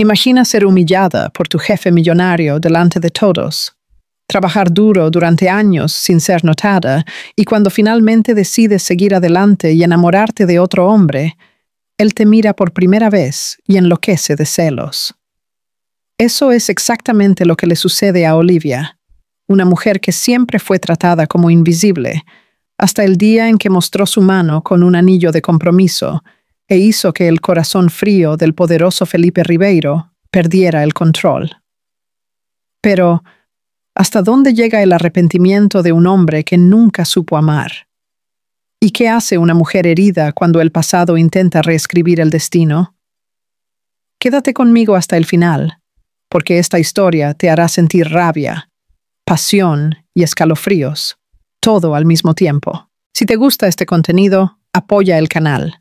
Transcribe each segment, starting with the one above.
Imagina ser humillada por tu jefe millonario delante de todos, trabajar duro durante años sin ser notada, y cuando finalmente decides seguir adelante y enamorarte de otro hombre, él te mira por primera vez y enloquece de celos. Eso es exactamente lo que le sucede a Olivia, una mujer que siempre fue tratada como invisible, hasta el día en que mostró su mano con un anillo de compromiso e hizo que el corazón frío del poderoso Felipe Ribeiro perdiera el control. Pero, ¿hasta dónde llega el arrepentimiento de un hombre que nunca supo amar? ¿Y qué hace una mujer herida cuando el pasado intenta reescribir el destino? Quédate conmigo hasta el final, porque esta historia te hará sentir rabia, pasión y escalofríos, todo al mismo tiempo. Si te gusta este contenido, apoya el canal.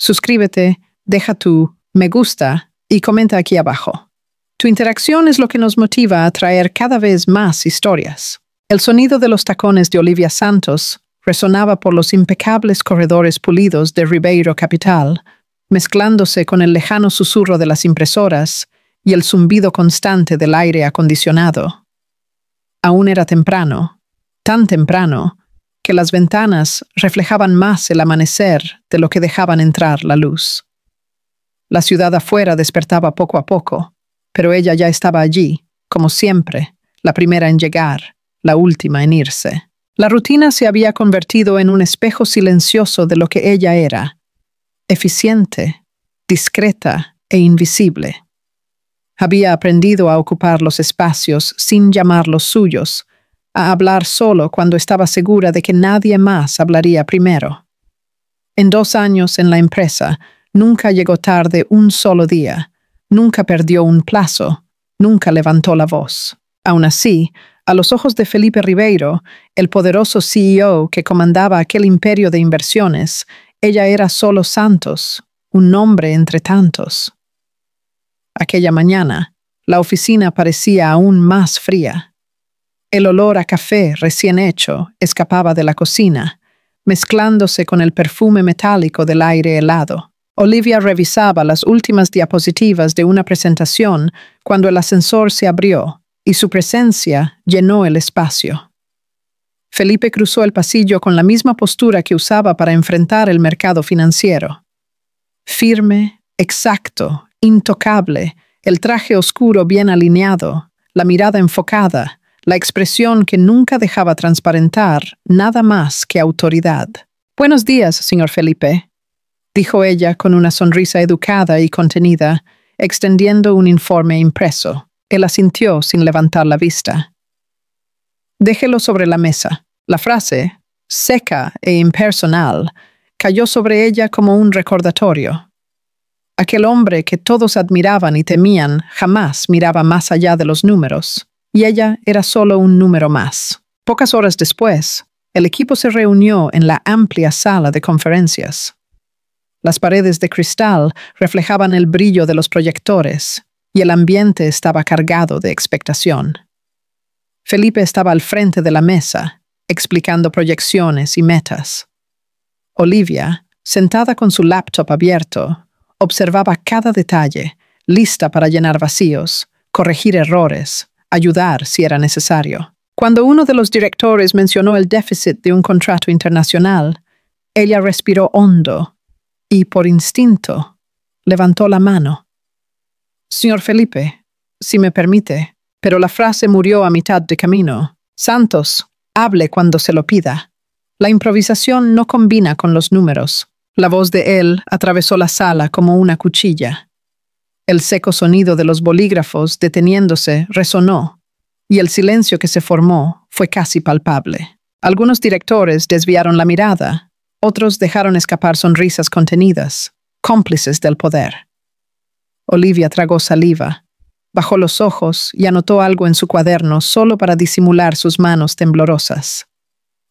Suscríbete, deja tu me gusta y comenta aquí abajo. Tu interacción es lo que nos motiva a traer cada vez más historias. El sonido de los tacones de Olivia Santos resonaba por los impecables corredores pulidos de Ribeiro Capital, mezclándose con el lejano susurro de las impresoras y el zumbido constante del aire acondicionado. Aún era temprano, tan temprano, que las ventanas reflejaban más el amanecer de lo que dejaban entrar la luz. La ciudad afuera despertaba poco a poco, pero ella ya estaba allí, como siempre, la primera en llegar, la última en irse. La rutina se había convertido en un espejo silencioso de lo que ella era, eficiente, discreta e invisible. Había aprendido a ocupar los espacios sin llamarlos suyos, a hablar solo cuando estaba segura de que nadie más hablaría primero. En 2 años en la empresa, nunca llegó tarde un solo día, nunca perdió un plazo, nunca levantó la voz. Aún así, a los ojos de Felipe Ribeiro, el poderoso CEO que comandaba aquel imperio de inversiones, ella era solo Santos, un nombre entre tantos. Aquella mañana, la oficina parecía aún más fría. El olor a café recién hecho escapaba de la cocina, mezclándose con el perfume metálico del aire helado. Olivia revisaba las últimas diapositivas de una presentación cuando el ascensor se abrió y su presencia llenó el espacio. Felipe cruzó el pasillo con la misma postura que usaba para enfrentar el mercado financiero. Firme, exacto, intocable, el traje oscuro bien alineado, la mirada enfocada, la expresión que nunca dejaba transparentar nada más que autoridad. «Buenos días, señor Felipe», dijo ella con una sonrisa educada y contenida, extendiendo un informe impreso. Él asintió sin levantar la vista. «Déjelo sobre la mesa». La frase, seca e impersonal, cayó sobre ella como un recordatorio. Aquel hombre que todos admiraban y temían jamás miraba más allá de los números, y ella era solo un número más. Pocas horas después, el equipo se reunió en la amplia sala de conferencias. Las paredes de cristal reflejaban el brillo de los proyectores, y el ambiente estaba cargado de expectación. Felipe estaba al frente de la mesa, explicando proyecciones y metas. Olivia, sentada con su laptop abierto, observaba cada detalle, lista para llenar vacíos, corregir errores, ayudar si era necesario. Cuando uno de los directores mencionó el déficit de un contrato internacional, ella respiró hondo y, por instinto, levantó la mano. «Señor Felipe, si me permite», pero la frase murió a mitad de camino. «Santos, hable cuando se lo pida». La improvisación no combina con los números. La voz de él atravesó la sala como una cuchilla. El seco sonido de los bolígrafos deteniéndose resonó, y el silencio que se formó fue casi palpable. Algunos directores desviaron la mirada, otros dejaron escapar sonrisas contenidas, cómplices del poder. Olivia tragó saliva, bajó los ojos y anotó algo en su cuaderno solo para disimular sus manos temblorosas.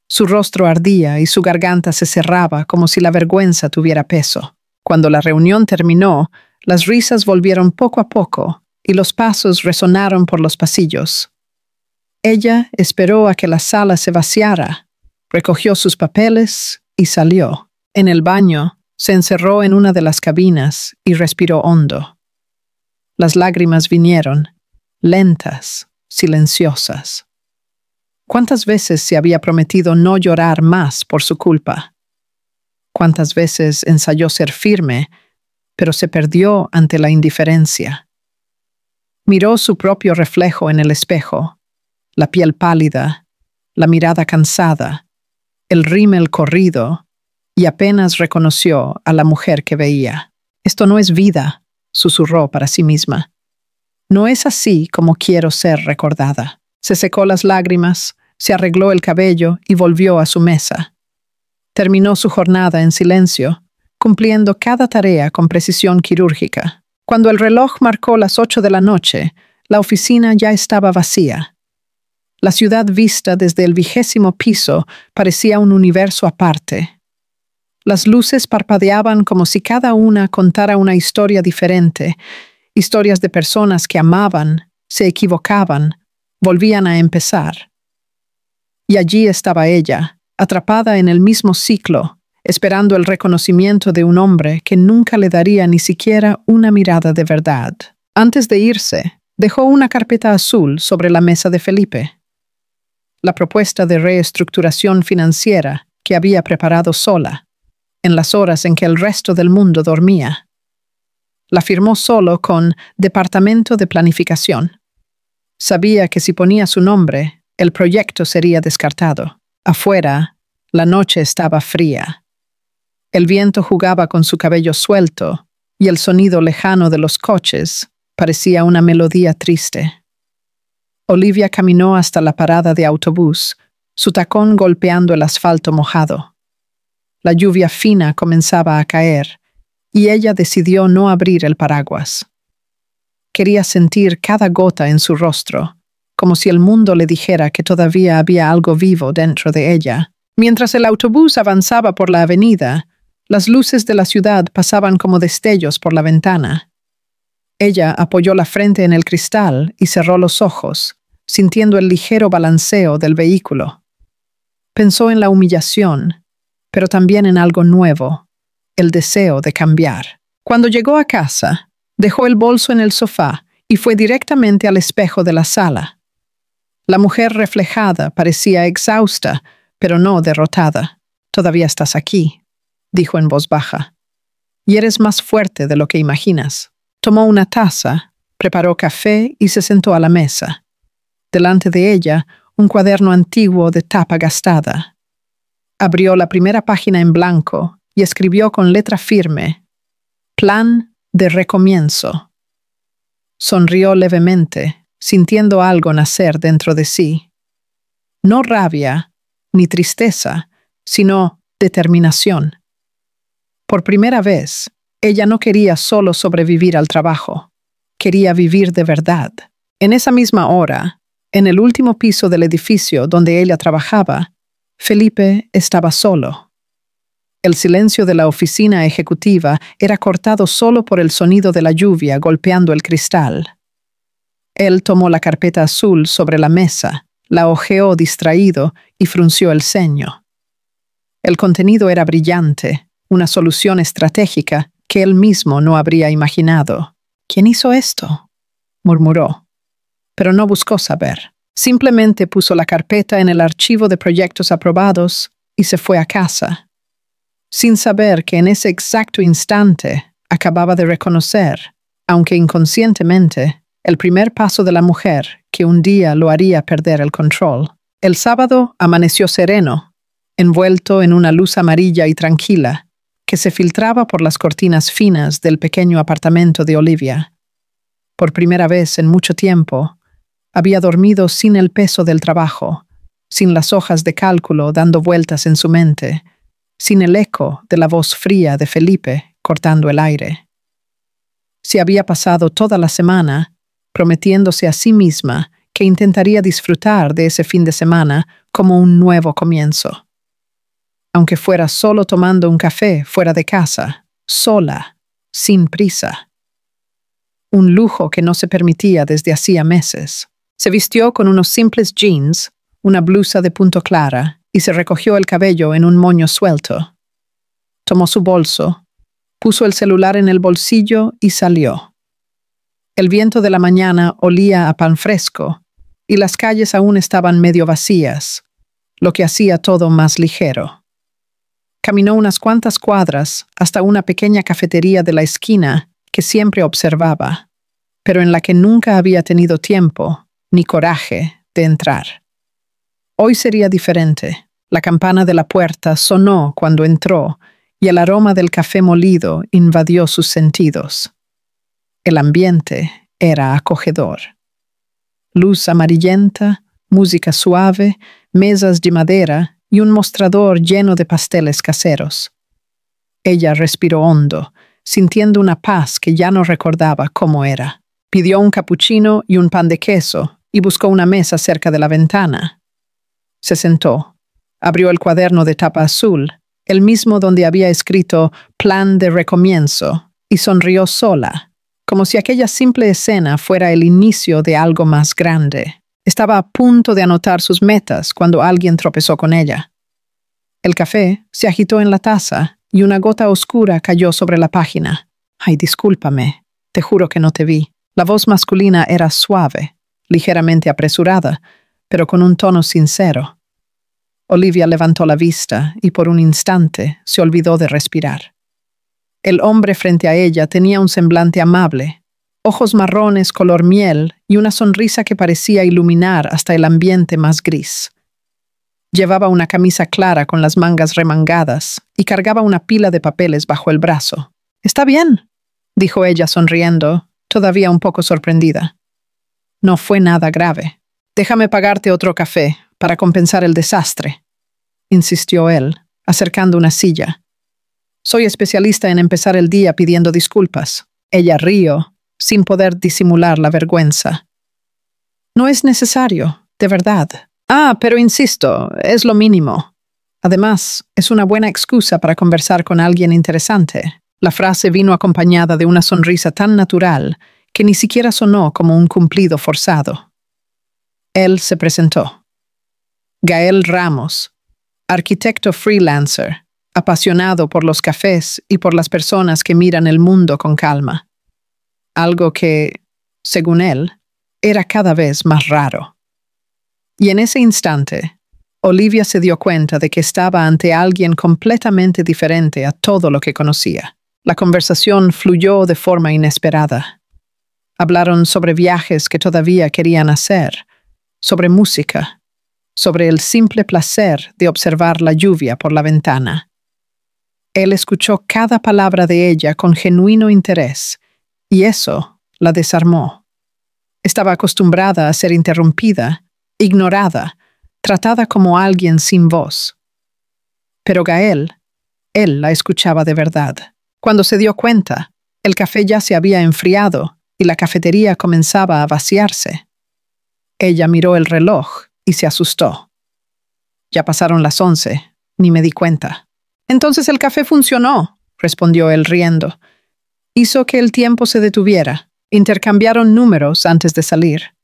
Su rostro ardía y su garganta se cerraba como si la vergüenza tuviera peso. Cuando la reunión terminó, las risas volvieron poco a poco y los pasos resonaron por los pasillos. Ella esperó a que la sala se vaciara, recogió sus papeles y salió. En el baño, se encerró en una de las cabinas y respiró hondo. Las lágrimas vinieron, lentas, silenciosas. ¿Cuántas veces se había prometido no llorar más por su culpa? ¿Cuántas veces ensayó ser firme, pero se perdió ante la indiferencia? Miró su propio reflejo en el espejo, la piel pálida, la mirada cansada, el rímel corrido, y apenas reconoció a la mujer que veía. «Esto no es vida», susurró para sí misma. «No es así como quiero ser recordada». Se secó las lágrimas, se arregló el cabello y volvió a su mesa. Terminó su jornada en silencio, cumpliendo cada tarea con precisión quirúrgica. Cuando el reloj marcó las 8 de la noche, la oficina ya estaba vacía. La ciudad vista desde el 20º piso parecía un universo aparte. Las luces parpadeaban como si cada una contara una historia diferente, historias de personas que amaban, se equivocaban, volvían a empezar. Y allí estaba ella, atrapada en el mismo ciclo, esperando el reconocimiento de un hombre que nunca le daría ni siquiera una mirada de verdad. Antes de irse, dejó una carpeta azul sobre la mesa de Felipe. La propuesta de reestructuración financiera que había preparado sola, en las horas en que el resto del mundo dormía. La firmó solo con Departamento de Planificación. Sabía que si ponía su nombre, el proyecto sería descartado. Afuera, la noche estaba fría. El viento jugaba con su cabello suelto y el sonido lejano de los coches parecía una melodía triste. Olivia caminó hasta la parada de autobús, su tacón golpeando el asfalto mojado. La lluvia fina comenzaba a caer y ella decidió no abrir el paraguas. Quería sentir cada gota en su rostro, como si el mundo le dijera que todavía había algo vivo dentro de ella. Mientras el autobús avanzaba por la avenida, las luces de la ciudad pasaban como destellos por la ventana. Ella apoyó la frente en el cristal y cerró los ojos, sintiendo el ligero balanceo del vehículo. Pensó en la humillación, pero también en algo nuevo, el deseo de cambiar. Cuando llegó a casa, dejó el bolso en el sofá y fue directamente al espejo de la sala. La mujer reflejada parecía exhausta, pero no derrotada. «Todavía estás aquí», dijo en voz baja. «Y eres más fuerte de lo que imaginas». Tomó una taza, preparó café y se sentó a la mesa. Delante de ella, un cuaderno antiguo de tapa gastada. Abrió la primera página en blanco y escribió con letra firme: «Plan de recomienzo». Sonrió levemente, sintiendo algo nacer dentro de sí. No rabia, ni tristeza, sino determinación. Por primera vez, ella no quería solo sobrevivir al trabajo, quería vivir de verdad. En esa misma hora, en el último piso del edificio donde ella trabajaba, Felipe estaba solo. El silencio de la oficina ejecutiva era cortado solo por el sonido de la lluvia golpeando el cristal. Él tomó la carpeta azul sobre la mesa, la hojeó distraído y frunció el ceño. El contenido era brillante, una solución estratégica que él mismo no habría imaginado. «¿Quién hizo esto?», murmuró. Pero no buscó saber. Simplemente puso la carpeta en el archivo de proyectos aprobados y se fue a casa, sin saber que en ese exacto instante acababa de reconocer, aunque inconscientemente, el primer paso de la mujer que un día lo haría perder el control. El sábado amaneció sereno, envuelto en una luz amarilla y tranquila, que se filtraba por las cortinas finas del pequeño apartamento de Olivia. Por primera vez en mucho tiempo, había dormido sin el peso del trabajo, sin las hojas de cálculo dando vueltas en su mente, sin el eco de la voz fría de Felipe cortando el aire. Se había pasado toda la semana prometiéndose a sí misma que intentaría disfrutar de ese fin de semana como un nuevo comienzo. Aunque fuera solo tomando un café fuera de casa, sola, sin prisa. Un lujo que no se permitía desde hacía meses. Se vistió con unos simples jeans, una blusa de punto clara y se recogió el cabello en un moño suelto. Tomó su bolso, puso el celular en el bolsillo y salió. El viento de la mañana olía a pan fresco, y las calles aún estaban medio vacías, lo que hacía todo más ligero. Caminó unas cuantas cuadras hasta una pequeña cafetería de la esquina que siempre observaba, pero en la que nunca había tenido tiempo ni coraje de entrar. Hoy sería diferente. La campana de la puerta sonó cuando entró y el aroma del café molido invadió sus sentidos. El ambiente era acogedor. Luz amarillenta, música suave, mesas de madera y un mostrador lleno de pasteles caseros. Ella respiró hondo, sintiendo una paz que ya no recordaba cómo era. Pidió un cappuccino y un pan de queso y buscó una mesa cerca de la ventana. Se sentó, abrió el cuaderno de tapa azul, el mismo donde había escrito «Plan de recomienzo», y sonrió sola, como si aquella simple escena fuera el inicio de algo más grande. Estaba a punto de anotar sus metas cuando alguien tropezó con ella. El café se agitó en la taza y una gota oscura cayó sobre la página. «Ay, discúlpame, te juro que no te vi». La voz masculina era suave, ligeramente apresurada, pero con un tono sincero. Olivia levantó la vista y por un instante se olvidó de respirar. El hombre frente a ella tenía un semblante amable, ojos marrones color miel y una sonrisa que parecía iluminar hasta el ambiente más gris. Llevaba una camisa clara con las mangas remangadas y cargaba una pila de papeles bajo el brazo. «¿Está bien?», dijo ella sonriendo, todavía un poco sorprendida. «No fue nada grave. Déjame pagarte otro café para compensar el desastre», insistió él, acercando una silla. «Soy especialista en empezar el día pidiendo disculpas». Ella rió, sin poder disimular la vergüenza. «No es necesario, de verdad. Ah, pero insisto, es lo mínimo. Además, es una buena excusa para conversar con alguien interesante». La frase vino acompañada de una sonrisa tan natural que ni siquiera sonó como un cumplido forzado. Él se presentó. Gael Ramos, arquitecto freelancer, apasionado por los cafés y por las personas que miran el mundo con calma. Algo que, según él, era cada vez más raro. Y en ese instante, Olivia se dio cuenta de que estaba ante alguien completamente diferente a todo lo que conocía. La conversación fluyó de forma inesperada. Hablaron sobre viajes que todavía querían hacer, sobre música, sobre el simple placer de observar la lluvia por la ventana. Él escuchó cada palabra de ella con genuino interés, y eso la desarmó. Estaba acostumbrada a ser interrumpida, ignorada, tratada como alguien sin voz. Pero Gael, él la escuchaba de verdad. Cuando se dio cuenta, el café ya se había enfriado y la cafetería comenzaba a vaciarse. Ella miró el reloj y se asustó. «Ya pasaron las 11, ni me di cuenta». «Entonces el café funcionó», respondió él riendo. Hizo que el tiempo se detuviera. Intercambiaron números antes de salir.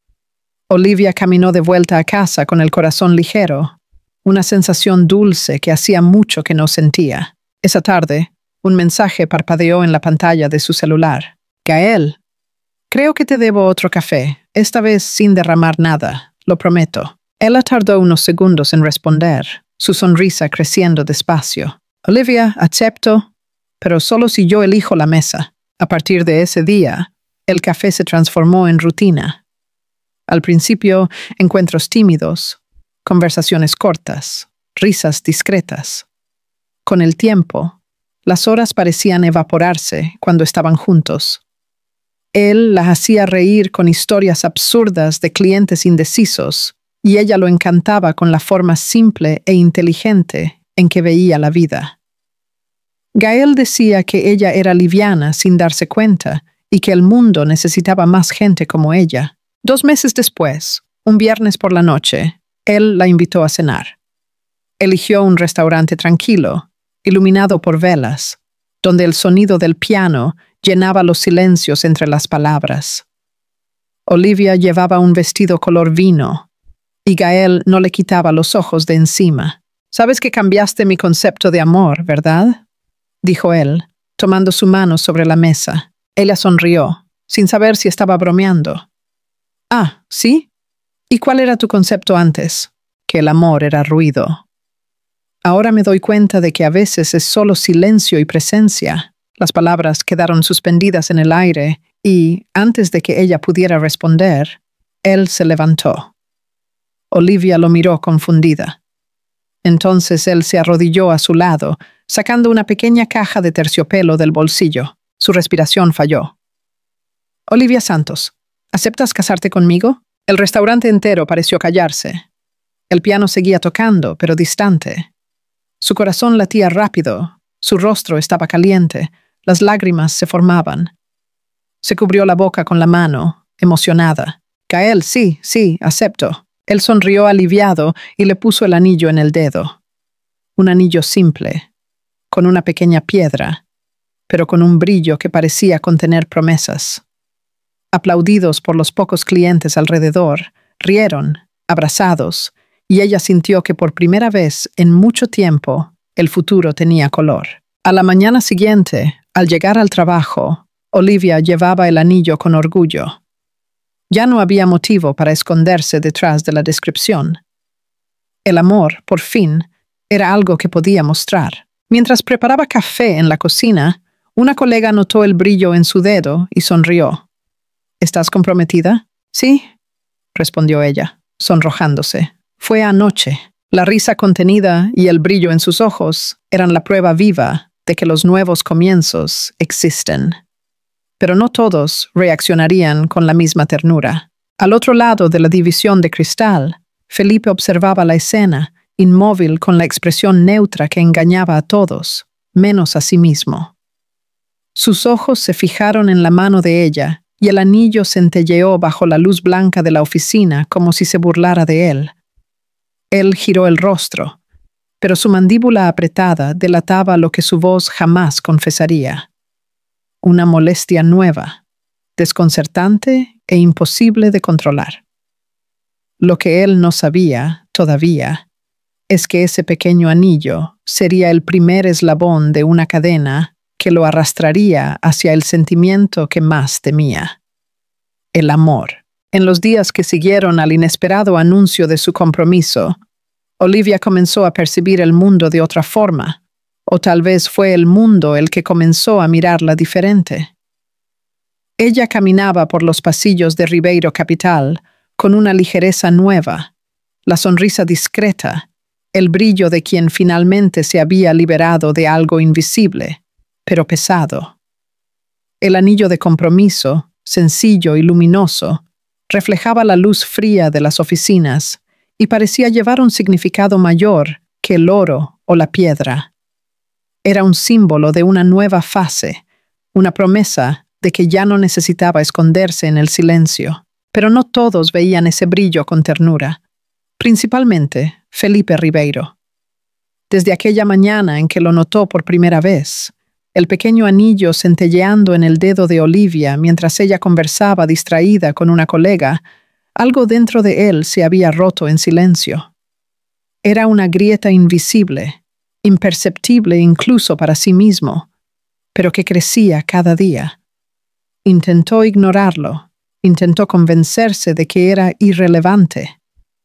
Olivia caminó de vuelta a casa con el corazón ligero, una sensación dulce que hacía mucho que no sentía. Esa tarde, un mensaje parpadeó en la pantalla de su celular. «Gael, creo que te debo otro café, esta vez sin derramar nada, lo prometo». Ella tardó unos segundos en responder, su sonrisa creciendo despacio. «Olivia, acepto, pero solo si yo elijo la mesa». A partir de ese día, el café se transformó en rutina. Al principio, encuentros tímidos, conversaciones cortas, risas discretas. Con el tiempo, las horas parecían evaporarse cuando estaban juntos. Él la hacía reír con historias absurdas de clientes indecisos, y ella lo encantaba con la forma simple e inteligente en que veía la vida. Gael decía que ella era liviana sin darse cuenta y que el mundo necesitaba más gente como ella. 2 meses después, un viernes por la noche, él la invitó a cenar. Eligió un restaurante tranquilo, iluminado por velas, donde el sonido del piano llenaba los silencios entre las palabras. Olivia llevaba un vestido color vino, y Gael no le quitaba los ojos de encima. «Sabes que cambiaste mi concepto de amor, ¿verdad?», dijo él, tomando su mano sobre la mesa. Ella sonrió, sin saber si estaba bromeando. Ah, ¿sí? ¿Y cuál era tu concepto antes? Que el amor era ruido. Ahora me doy cuenta de que a veces es solo silencio y presencia. Las palabras quedaron suspendidas en el aire y, antes de que ella pudiera responder, él se levantó. Olivia lo miró confundida. Entonces él se arrodilló a su lado, sacando una pequeña caja de terciopelo del bolsillo. Su respiración falló. Olivia Santos, ¿aceptas casarte conmigo? El restaurante entero pareció callarse. El piano seguía tocando, pero distante. Su corazón latía rápido, su rostro estaba caliente, las lágrimas se formaban. Se cubrió la boca con la mano, emocionada. Gael, sí, acepto. Él sonrió aliviado y le puso el anillo en el dedo. Un anillo simple, con una pequeña piedra, pero con un brillo que parecía contener promesas. Aplaudidos por los pocos clientes alrededor, rieron, abrazados, y ella sintió que por primera vez en mucho tiempo el futuro tenía color. A la mañana siguiente, al llegar al trabajo, Olivia llevaba el anillo con orgullo. Ya no había motivo para esconderse detrás de la descripción. El amor, por fin, era algo que podía mostrar. Mientras preparaba café en la cocina, una colega notó el brillo en su dedo y sonrió. ¿Estás comprometida? Sí, respondió ella, sonrojándose. Fue anoche. La risa contenida y el brillo en sus ojos eran la prueba viva de que los nuevos comienzos existen. Pero no todos reaccionarían con la misma ternura. Al otro lado de la división de cristal, Felipe observaba la escena, inmóvil con la expresión neutra que engañaba a todos, menos a sí mismo. Sus ojos se fijaron en la mano de ella y el anillo centelleó bajo la luz blanca de la oficina como si se burlara de él. Él giró el rostro, pero su mandíbula apretada delataba lo que su voz jamás confesaría. Una molestia nueva, desconcertante e imposible de controlar. Lo que él no sabía, todavía, es que ese pequeño anillo sería el primer eslabón de una cadena que lo arrastraría hacia el sentimiento que más temía: el amor. En los días que siguieron al inesperado anuncio de su compromiso, Olivia comenzó a percibir el mundo de otra forma, o tal vez fue el mundo el que comenzó a mirarla diferente. Ella caminaba por los pasillos de Ribeiro Capital con una ligereza nueva, la sonrisa discreta, el brillo de quien finalmente se había liberado de algo invisible, pero pesado. El anillo de compromiso, sencillo y luminoso, reflejaba la luz fría de las oficinas y parecía llevar un significado mayor que el oro o la piedra. Era un símbolo de una nueva fase, una promesa de que ya no necesitaba esconderse en el silencio. Pero no todos veían ese brillo con ternura, principalmente Felipe Ribeiro. Desde aquella mañana en que lo notó por primera vez, el pequeño anillo centelleando en el dedo de Olivia mientras ella conversaba distraída con una colega, algo dentro de él se había roto en silencio. Era una grieta invisible, imperceptible incluso para sí mismo, pero que crecía cada día. Intentó ignorarlo, intentó convencerse de que era irrelevante,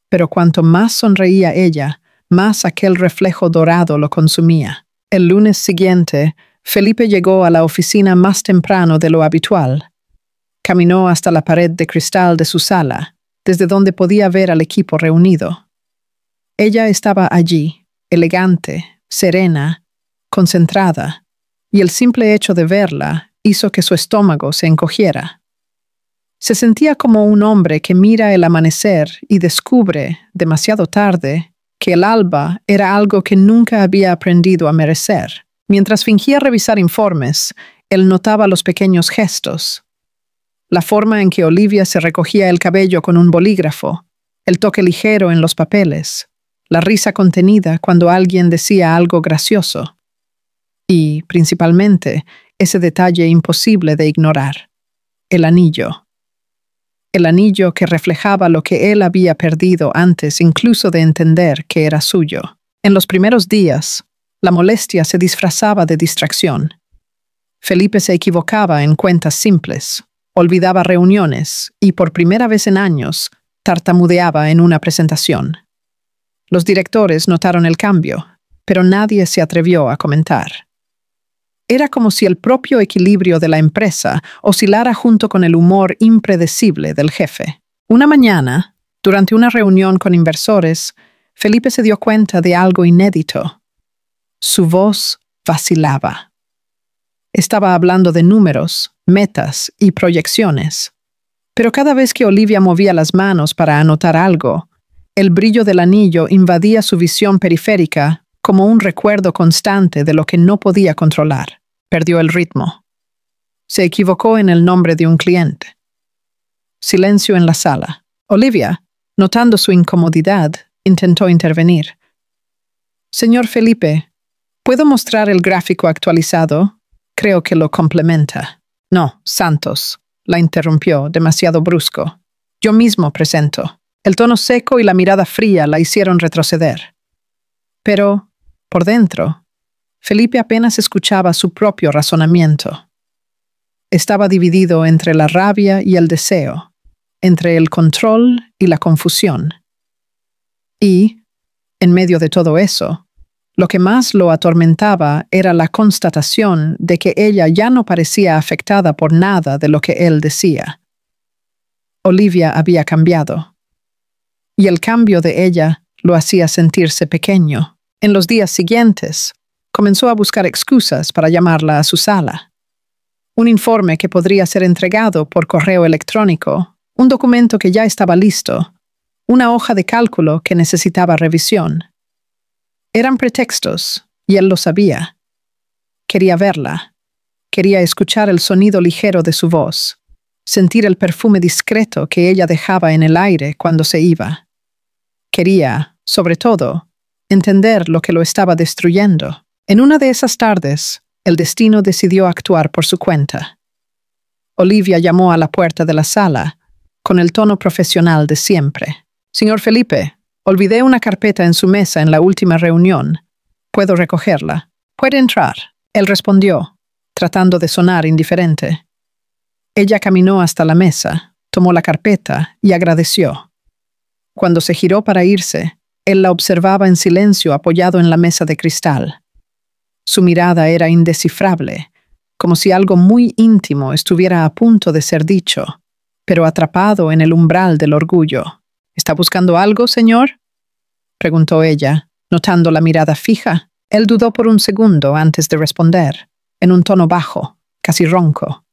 pero cuanto más sonreía ella, más aquel reflejo dorado lo consumía. El lunes siguiente, Felipe llegó a la oficina más temprano de lo habitual. Caminó hasta la pared de cristal de su sala, desde donde podía ver al equipo reunido. Ella estaba allí, elegante, serena, concentrada, y el simple hecho de verla hizo que su estómago se encogiera. Se sentía como un hombre que mira el amanecer y descubre, demasiado tarde, que el alba era algo que nunca había aprendido a merecer. Mientras fingía revisar informes, él notaba los pequeños gestos. La forma en que Olivia se recogía el cabello con un bolígrafo, el toque ligero en los papeles, la risa contenida cuando alguien decía algo gracioso. Y, principalmente, ese detalle imposible de ignorar: el anillo. El anillo que reflejaba lo que él había perdido antes incluso de entender que era suyo. En los primeros días, la molestia se disfrazaba de distracción. Felipe se equivocaba en cuentas simples. olvidaba reuniones y, por primera vez en años, tartamudeaba en una presentación. Los directores notaron el cambio, pero nadie se atrevió a comentar. Era como si el propio equilibrio de la empresa oscilara junto con el humor impredecible del jefe. Una mañana, durante una reunión con inversores, Felipe se dio cuenta de algo inédito. Su voz vacilaba. Estaba hablando de números, metas y proyecciones. Pero cada vez que Olivia movía las manos para anotar algo, el brillo del anillo invadía su visión periférica como un recuerdo constante de lo que no podía controlar. Perdió el ritmo. Se equivocó en el nombre de un cliente. Silencio en la sala. Olivia, notando su incomodidad, intentó intervenir. Señor Felipe, ¿puedo mostrar el gráfico actualizado? Creo que lo complementa. No, Santos, la interrumpió, demasiado brusco. Yo mismo presento. El tono seco y la mirada fría la hicieron retroceder. Pero, por dentro, Felipe apenas escuchaba su propio razonamiento. Estaba dividido entre la rabia y el deseo, entre el control y la confusión. Y, en medio de todo eso, lo que más lo atormentaba era la constatación de que ella ya no parecía afectada por nada de lo que él decía. Olivia había cambiado. Y el cambio de ella lo hacía sentirse pequeño. En los días siguientes, comenzó a buscar excusas para llamarla a su sala. Un informe que podría ser entregado por correo electrónico, un documento que ya estaba listo, una hoja de cálculo que necesitaba revisión. Eran pretextos, y él lo sabía. Quería verla. Quería escuchar el sonido ligero de su voz, sentir el perfume discreto que ella dejaba en el aire cuando se iba. Quería, sobre todo, entender lo que lo estaba destruyendo. En una de esas tardes, el destino decidió actuar por su cuenta. Olivia llamó a la puerta de la sala, con el tono profesional de siempre. Señor Felipe, olvidé una carpeta en su mesa en la última reunión. ¿Puedo recogerla? Puede entrar. Él respondió, tratando de sonar indiferente. Ella caminó hasta la mesa, tomó la carpeta y agradeció. Cuando se giró para irse, él la observaba en silencio apoyado en la mesa de cristal. Su mirada era indescifrable, como si algo muy íntimo estuviera a punto de ser dicho, pero atrapado en el umbral del orgullo. ¿Está buscando algo, señor?, preguntó ella, notando la mirada fija. Él dudó por un segundo antes de responder, en un tono bajo, casi ronco.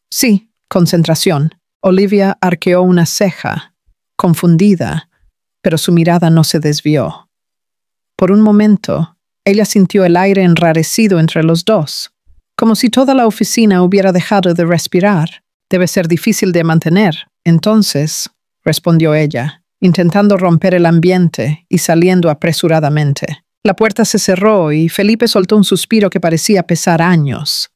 Sí, concentración. Olivia arqueó una ceja, confundida, pero su mirada no se desvió. Por un momento, ella sintió el aire enrarecido entre los dos, como si toda la oficina hubiera dejado de respirar. Debe ser difícil de mantener. Entonces, respondió ella, intentando romper el ambiente y saliendo apresuradamente. La puerta se cerró y Felipe soltó un suspiro que parecía pesar años.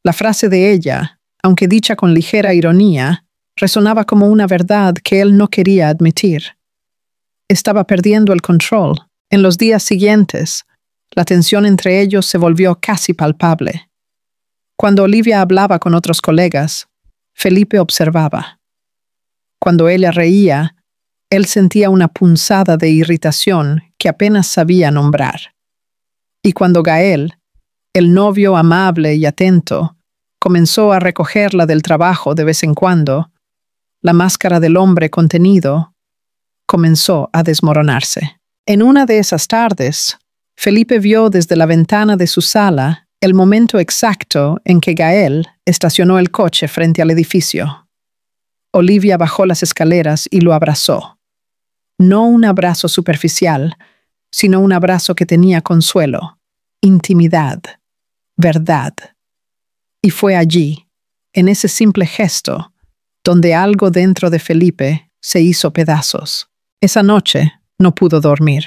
La frase de ella, aunque dicha con ligera ironía, resonaba como una verdad que él no quería admitir. Estaba perdiendo el control. En los días siguientes, la tensión entre ellos se volvió casi palpable. Cuando Olivia hablaba con otros colegas, Felipe observaba. Cuando ella reía, él sentía una punzada de irritación que apenas sabía nombrar. Y cuando Gael, el novio amable y atento, comenzó a recogerla del trabajo de vez en cuando, la máscara del hombre contenido comenzó a desmoronarse. En una de esas tardes, Felipe vio desde la ventana de su sala el momento exacto en que Gael estacionó el coche frente al edificio. Olivia bajó las escaleras y lo abrazó. No un abrazo superficial, sino un abrazo que tenía consuelo, intimidad, verdad. Y fue allí, en ese simple gesto, donde algo dentro de Felipe se hizo pedazos. Esa noche no pudo dormir.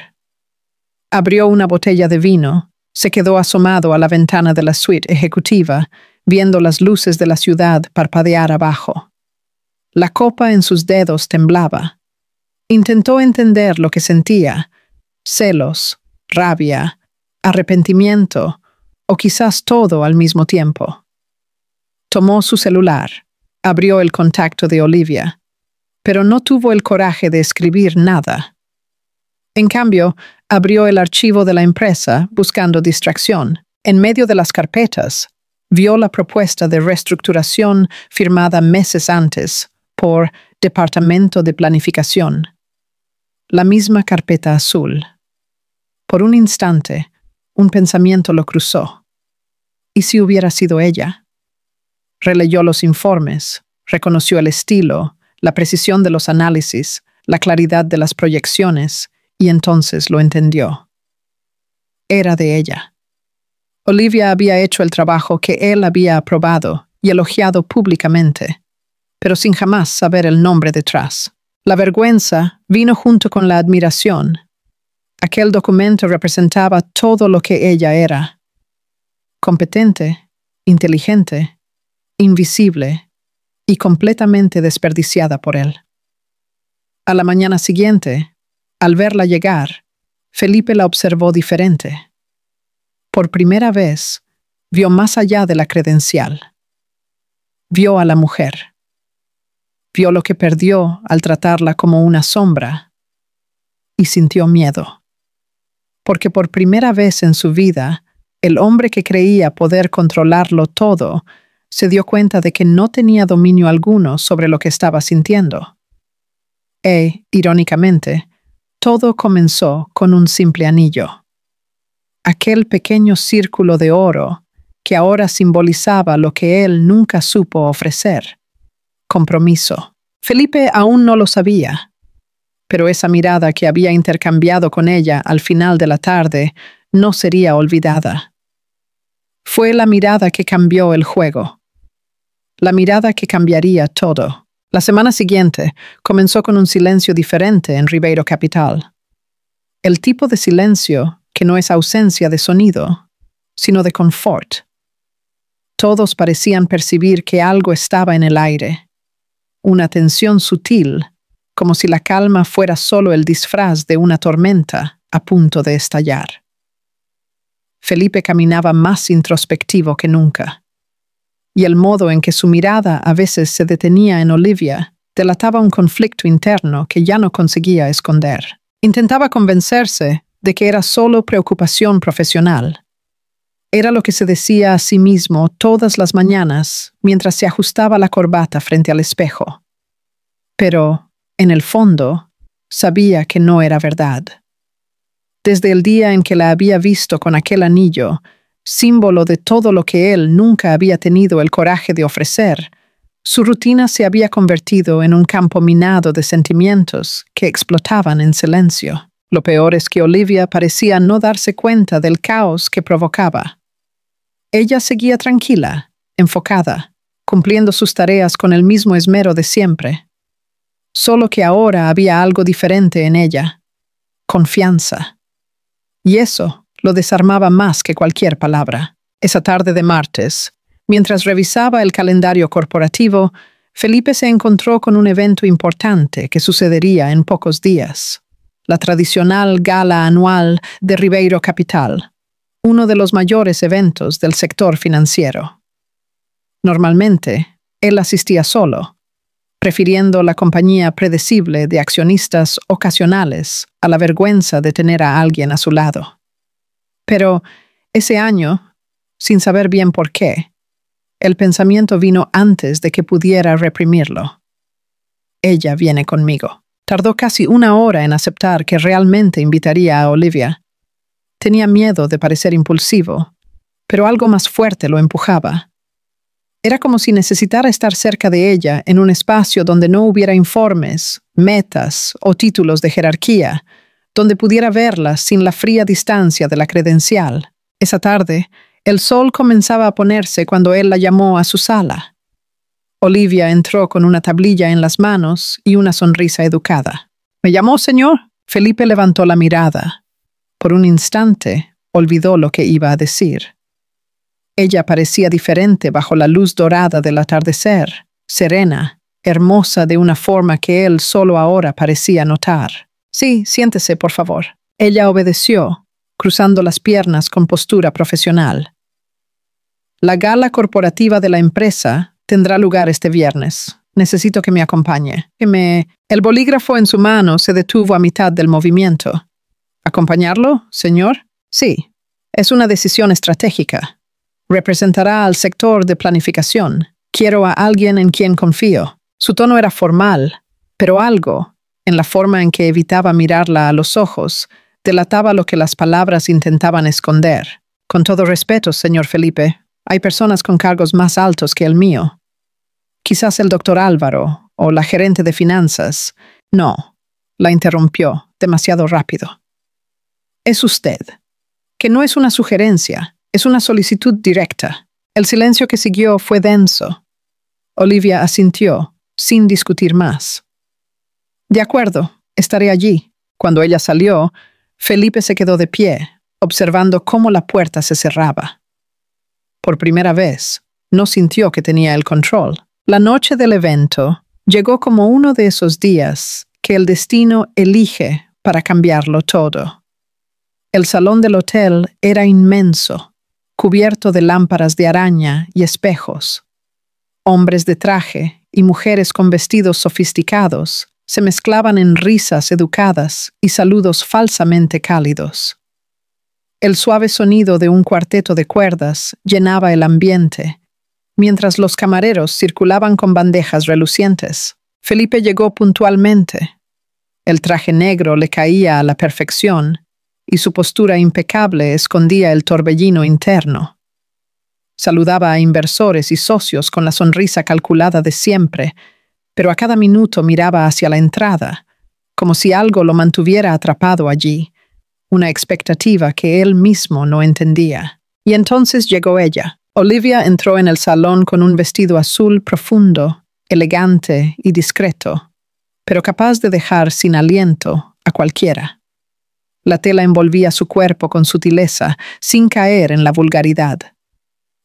Abrió una botella de vino, se quedó asomado a la ventana de la suite ejecutiva, viendo las luces de la ciudad parpadear abajo. La copa en sus dedos temblaba. Intentó entender lo que sentía: celos, rabia, arrepentimiento, o quizás todo al mismo tiempo. Tomó su celular, abrió el contacto de Olivia, pero no tuvo el coraje de escribir nada. En cambio, abrió el archivo de la empresa buscando distracción. En medio de las carpetas, vio la propuesta de reestructuración firmada meses antes por Departamento de Planificación. La misma carpeta azul. Por un instante, un pensamiento lo cruzó. ¿Y si hubiera sido ella? Releyó los informes, reconoció el estilo, la precisión de los análisis, la claridad de las proyecciones, y entonces lo entendió. Era de ella. Olivia había hecho el trabajo que él había aprobado y elogiado públicamente, pero sin jamás saber el nombre detrás. La vergüenza vino junto con la admiración. Aquel documento representaba todo lo que ella era. Competente, inteligente, invisible y completamente desperdiciada por él. A la mañana siguiente, al verla llegar, Felipe la observó diferente. Por primera vez, vio más allá de la credencial. Vio a la mujer. Vio lo que perdió al tratarla como una sombra y sintió miedo. Porque por primera vez en su vida, el hombre que creía poder controlarlo todo se dio cuenta de que no tenía dominio alguno sobre lo que estaba sintiendo. Irónicamente, todo comenzó con un simple anillo. Aquel pequeño círculo de oro que ahora simbolizaba lo que él nunca supo ofrecer: compromiso. Felipe aún no lo sabía, pero esa mirada que había intercambiado con ella al final de la tarde no sería olvidada. Fue la mirada que cambió el juego. La mirada que cambiaría todo. La semana siguiente comenzó con un silencio diferente en Ribeiro Capital. El tipo de silencio que no es ausencia de sonido, sino de confort. Todos parecían percibir que algo estaba en el aire. Una tensión sutil, como si la calma fuera solo el disfraz de una tormenta a punto de estallar. Felipe caminaba más introspectivo que nunca, y el modo en que su mirada a veces se detenía en Olivia delataba un conflicto interno que ya no conseguía esconder. Intentaba convencerse de que era solo preocupación profesional. Era lo que se decía a sí mismo todas las mañanas mientras se ajustaba la corbata frente al espejo. Pero, en el fondo, sabía que no era verdad. Desde el día en que la había visto con aquel anillo, símbolo de todo lo que él nunca había tenido el coraje de ofrecer, su rutina se había convertido en un campo minado de sentimientos que explotaban en silencio. Lo peor es que Olivia parecía no darse cuenta del caos que provocaba. Ella seguía tranquila, enfocada, cumpliendo sus tareas con el mismo esmero de siempre. Solo que ahora había algo diferente en ella: confianza. Y eso lo desarmaba más que cualquier palabra. Esa tarde de martes, mientras revisaba el calendario corporativo, Felipe se encontró con un evento importante que sucedería en pocos días: la tradicional gala anual de Ribeiro Capital, uno de los mayores eventos del sector financiero. Normalmente, él asistía solo, prefiriendo la compañía predecible de accionistas ocasionales a la vergüenza de tener a alguien a su lado. Pero ese año, sin saber bien por qué, el pensamiento vino antes de que pudiera reprimirlo. Ella viene conmigo. Tardó casi una hora en aceptar que realmente invitaría a Olivia. Tenía miedo de parecer impulsivo, pero algo más fuerte lo empujaba. Era como si necesitara estar cerca de ella en un espacio donde no hubiera informes, metas o títulos de jerarquía, donde pudiera verla sin la fría distancia de la credencial. Esa tarde, el sol comenzaba a ponerse cuando él la llamó a su sala. Olivia entró con una tablilla en las manos y una sonrisa educada. ¿Me llamó, señor? Felipe levantó la mirada. Por un instante, olvidó lo que iba a decir. Ella parecía diferente bajo la luz dorada del atardecer, serena, hermosa de una forma que él solo ahora parecía notar. Sí, siéntese, por favor. Ella obedeció, cruzando las piernas con postura profesional. La gala corporativa de la empresa tendrá lugar este viernes. Necesito que me acompañe. El bolígrafo en su mano se detuvo a mitad del movimiento. ¿Acompañarlo, señor? Sí. Es una decisión estratégica. Representará al sector de planificación. Quiero a alguien en quien confío. Su tono era formal, pero algo, en la forma en que evitaba mirarla a los ojos, delataba lo que las palabras intentaban esconder. Con todo respeto, señor Felipe, hay personas con cargos más altos que el mío. Quizás el doctor Álvaro o la gerente de finanzas. No, la interrumpió, demasiado rápido. Es usted. Que no es una sugerencia, es una solicitud directa. El silencio que siguió fue denso. Olivia asintió, sin discutir más. De acuerdo, estaré allí. Cuando ella salió, Felipe se quedó de pie, observando cómo la puerta se cerraba. Por primera vez, no sintió que tenía el control. La noche del evento llegó como uno de esos días que el destino elige para cambiarlo todo. El salón del hotel era inmenso, cubierto de lámparas de araña y espejos. Hombres de traje y mujeres con vestidos sofisticados se mezclaban en risas educadas y saludos falsamente cálidos. El suave sonido de un cuarteto de cuerdas llenaba el ambiente, mientras los camareros circulaban con bandejas relucientes. Felipe llegó puntualmente. El traje negro le caía a la perfección, y su postura impecable escondía el torbellino interno. Saludaba a inversores y socios con la sonrisa calculada de siempre, pero a cada minuto miraba hacia la entrada, como si algo lo mantuviera atrapado allí, una expectativa que él mismo no entendía. Y entonces llegó ella. Olivia entró en el salón con un vestido azul profundo, elegante y discreto, pero capaz de dejar sin aliento a cualquiera. La tela envolvía su cuerpo con sutileza, sin caer en la vulgaridad,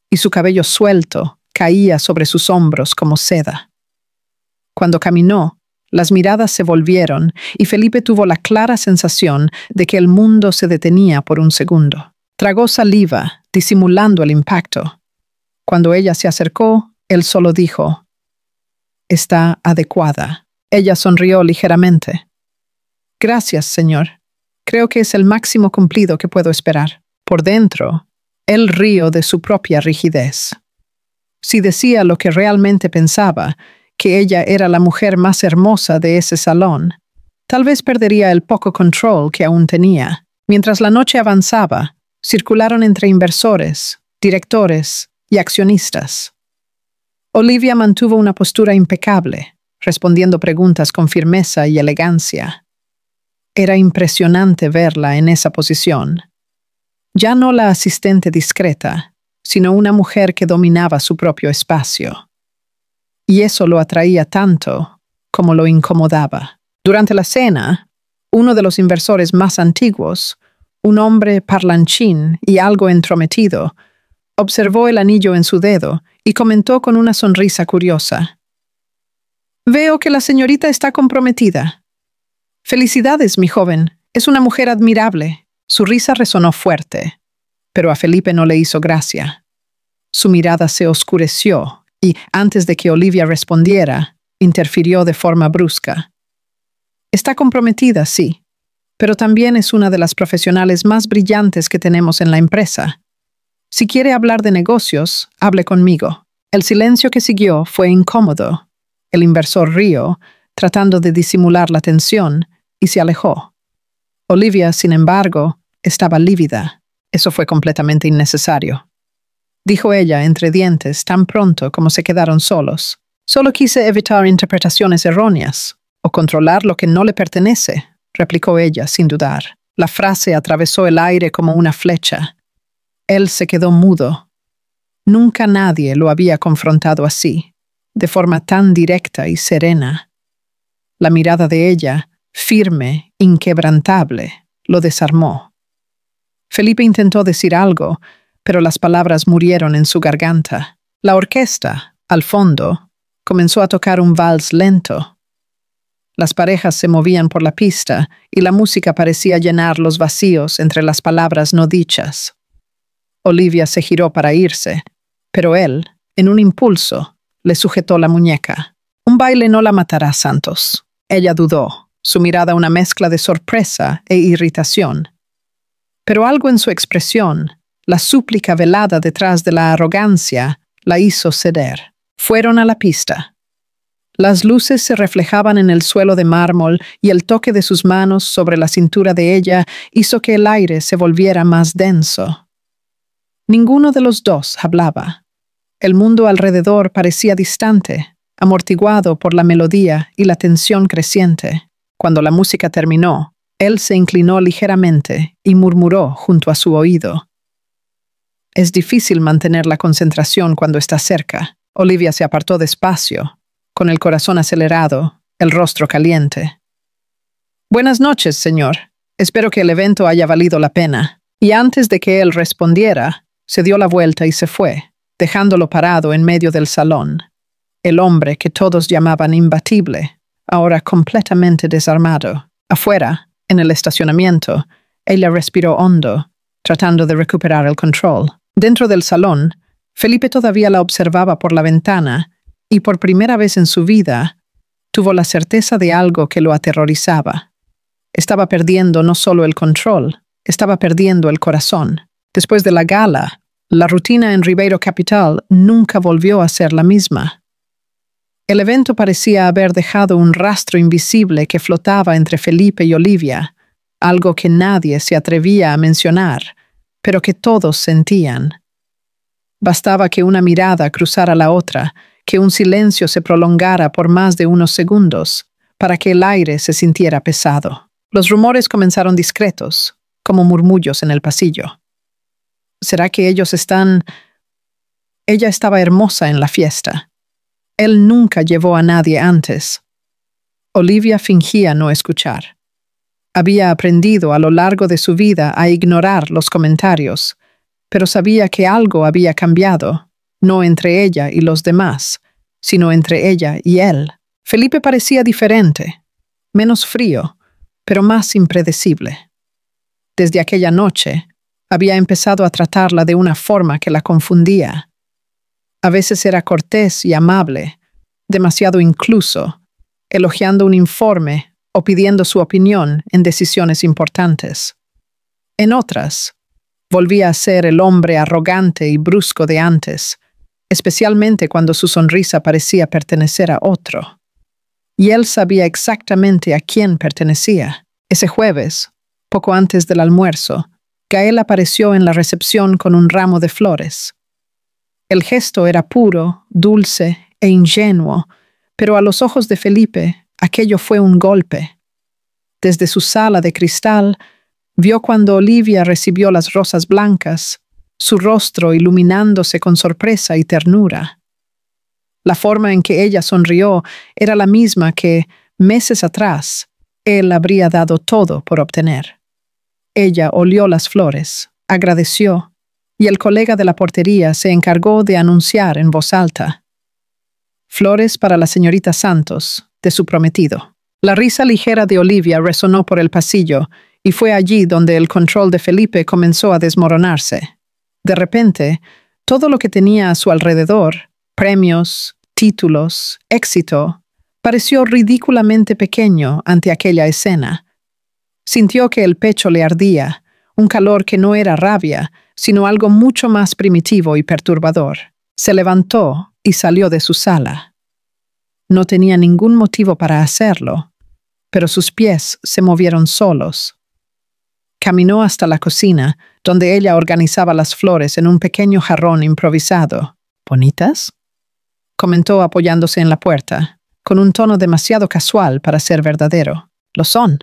y su cabello suelto caía sobre sus hombros como seda. Cuando caminó, las miradas se volvieron y Felipe tuvo la clara sensación de que el mundo se detenía por un segundo. Tragó saliva, disimulando el impacto. Cuando ella se acercó, él solo dijo: «Está adecuada». Ella sonrió ligeramente. «Gracias, señor. Creo que es el máximo cumplido que puedo esperar». Por dentro, él rió de su propia rigidez. Si decía lo que realmente pensaba, que ella era la mujer más hermosa de ese salón, tal vez perdería el poco control que aún tenía. Mientras la noche avanzaba, circularon entre inversores, directores y accionistas. Olivia mantuvo una postura impecable, respondiendo preguntas con firmeza y elegancia. Era impresionante verla en esa posición. Ya no la asistente discreta, sino una mujer que dominaba su propio espacio. Y eso lo atraía tanto como lo incomodaba. Durante la cena, uno de los inversores más antiguos, un hombre parlanchín y algo entrometido, observó el anillo en su dedo y comentó con una sonrisa curiosa: «Veo que la señorita está comprometida». «Felicidades, mi joven. Es una mujer admirable». Su risa resonó fuerte, pero a Felipe no le hizo gracia. Su mirada se oscureció y, antes de que Olivia respondiera, interfirió de forma brusca. «Está comprometida, sí, pero también es una de las profesionales más brillantes que tenemos en la empresa. Si quiere hablar de negocios, hable conmigo». El silencio que siguió fue incómodo. El inversor rió, tratando de disimular la tensión, y se alejó. Olivia, sin embargo, estaba lívida. Eso fue completamente innecesario. Dijo ella entre dientes tan pronto como se quedaron solos. «Solo quise evitar interpretaciones erróneas, o controlar lo que no le pertenece», replicó ella sin dudar. La frase atravesó el aire como una flecha. Él se quedó mudo. Nunca nadie lo había confrontado así, de forma tan directa y serena. La mirada de ella, firme, inquebrantable, lo desarmó. Felipe intentó decir algo, pero las palabras murieron en su garganta. La orquesta, al fondo, comenzó a tocar un vals lento. Las parejas se movían por la pista y la música parecía llenar los vacíos entre las palabras no dichas. Olivia se giró para irse, pero él, en un impulso, le sujetó la muñeca. Un baile no la matará, Santos. Ella dudó, su mirada una mezcla de sorpresa e irritación. Pero algo en su expresión, la súplica velada detrás de la arrogancia, la hizo ceder. Fueron a la pista. Las luces se reflejaban en el suelo de mármol y el toque de sus manos sobre la cintura de ella hizo que el aire se volviera más denso. Ninguno de los dos hablaba. El mundo alrededor parecía distante, amortiguado por la melodía y la tensión creciente. Cuando la música terminó, él se inclinó ligeramente y murmuró junto a su oído. Es difícil mantener la concentración cuando está cerca. Olivia se apartó despacio, con el corazón acelerado, el rostro caliente. Buenas noches, señor. Espero que el evento haya valido la pena. Y antes de que él respondiera, se dio la vuelta y se fue, dejándolo parado en medio del salón. El hombre que todos llamaban imbatible, ahora completamente desarmado. Afuera, en el estacionamiento, ella respiró hondo, tratando de recuperar el control. Dentro del salón, Felipe todavía la observaba por la ventana y por primera vez en su vida tuvo la certeza de algo que lo aterrorizaba. Estaba perdiendo no solo el control, estaba perdiendo el corazón. Después de la gala, la rutina en Ribeiro Capital nunca volvió a ser la misma. El evento parecía haber dejado un rastro invisible que flotaba entre Felipe y Olivia, algo que nadie se atrevía a mencionar, pero que todos sentían. Bastaba que una mirada cruzara la otra, que un silencio se prolongara por más de unos segundos, para que el aire se sintiera pesado. Los rumores comenzaron discretos, como murmullos en el pasillo. ¿Será que ellos están...? Ella estaba hermosa en la fiesta. Él nunca llevó a nadie antes. Olivia fingía no escuchar. Había aprendido a lo largo de su vida a ignorar los comentarios, pero sabía que algo había cambiado, no entre ella y los demás, sino entre ella y él. Felipe parecía diferente, menos frío, pero más impredecible. Desde aquella noche, había empezado a tratarla de una forma que la confundía. A veces era cortés y amable, demasiado incluso, elogiando un informe o pidiendo su opinión en decisiones importantes. En otras, volvía a ser el hombre arrogante y brusco de antes, especialmente cuando su sonrisa parecía pertenecer a otro. Y él sabía exactamente a quién pertenecía. Ese jueves, poco antes del almuerzo, Gael apareció en la recepción con un ramo de flores. El gesto era puro, dulce e ingenuo, pero a los ojos de Felipe, aquello fue un golpe. Desde su sala de cristal, vio cuando Olivia recibió las rosas blancas, su rostro iluminándose con sorpresa y ternura. La forma en que ella sonrió era la misma que, meses atrás, él habría dado todo por obtener. Ella olió las flores, agradeció, y el colega de la portería se encargó de anunciar en voz alta: «Flores para la señorita Santos, de su prometido». La risa ligera de Olivia resonó por el pasillo, y fue allí donde el control de Felipe comenzó a desmoronarse. De repente, todo lo que tenía a su alrededor, premios, títulos, éxito, pareció ridículamente pequeño ante aquella escena. Sintió que el pecho le ardía, un calor que no era rabia, sino algo mucho más primitivo y perturbador. Se levantó y salió de su sala. No tenía ningún motivo para hacerlo, pero sus pies se movieron solos. Caminó hasta la cocina, donde ella organizaba las flores en un pequeño jarrón improvisado. «¿Bonitas?», comentó apoyándose en la puerta, con un tono demasiado casual para ser verdadero. «Lo son».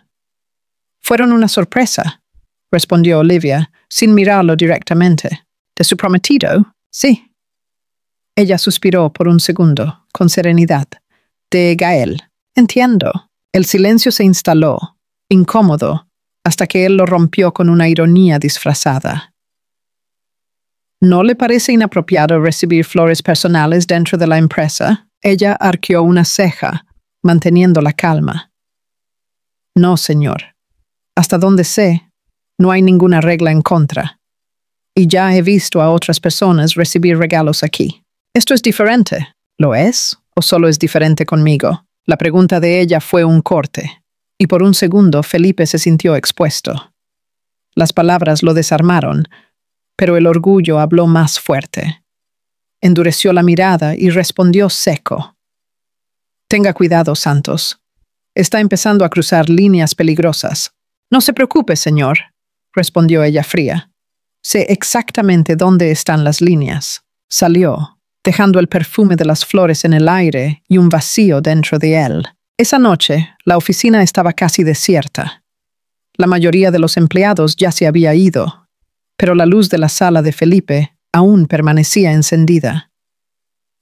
«Fueron una sorpresa», respondió Olivia, sin mirarlo directamente. «¿De su prometido?» «Sí». Ella suspiró por un segundo, con serenidad. «De Gael». «Entiendo». El silencio se instaló, incómodo, hasta que él lo rompió con una ironía disfrazada. ¿No le parece inapropiado recibir flores personales dentro de la empresa? Ella arqueó una ceja, manteniendo la calma. No, señor. Hasta donde sé, no hay ninguna regla en contra. y ya he visto a otras personas recibir regalos aquí. Esto es diferente. ¿Lo es? ¿O solo es diferente conmigo? La pregunta de ella fue un corte, y por un segundo Felipe se sintió expuesto. Las palabras lo desarmaron, pero el orgullo habló más fuerte. Endureció la mirada y respondió seco. Tenga cuidado, Santos. Está empezando a cruzar líneas peligrosas. No se preocupe, señor, respondió ella fría. Sé exactamente dónde están las líneas. Salió, dejando el perfume de las flores en el aire y un vacío dentro de él. Esa noche, la oficina estaba casi desierta. La mayoría de los empleados ya se había ido, pero la luz de la sala de Felipe aún permanecía encendida.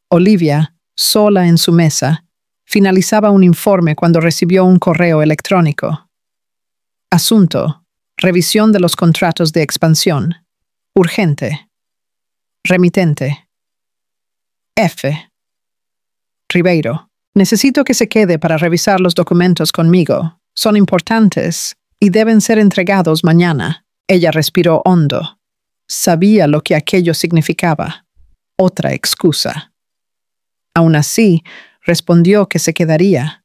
Olivia, sola en su mesa, finalizaba un informe cuando recibió un correo electrónico. Asunto: revisión de los contratos de expansión. Urgente. Remitente: F. Ribeiro. Necesito que se quede para revisar los documentos conmigo. Son importantes y deben ser entregados mañana. Ella respiró hondo. Sabía lo que aquello significaba. Otra excusa. Aún así, respondió que se quedaría.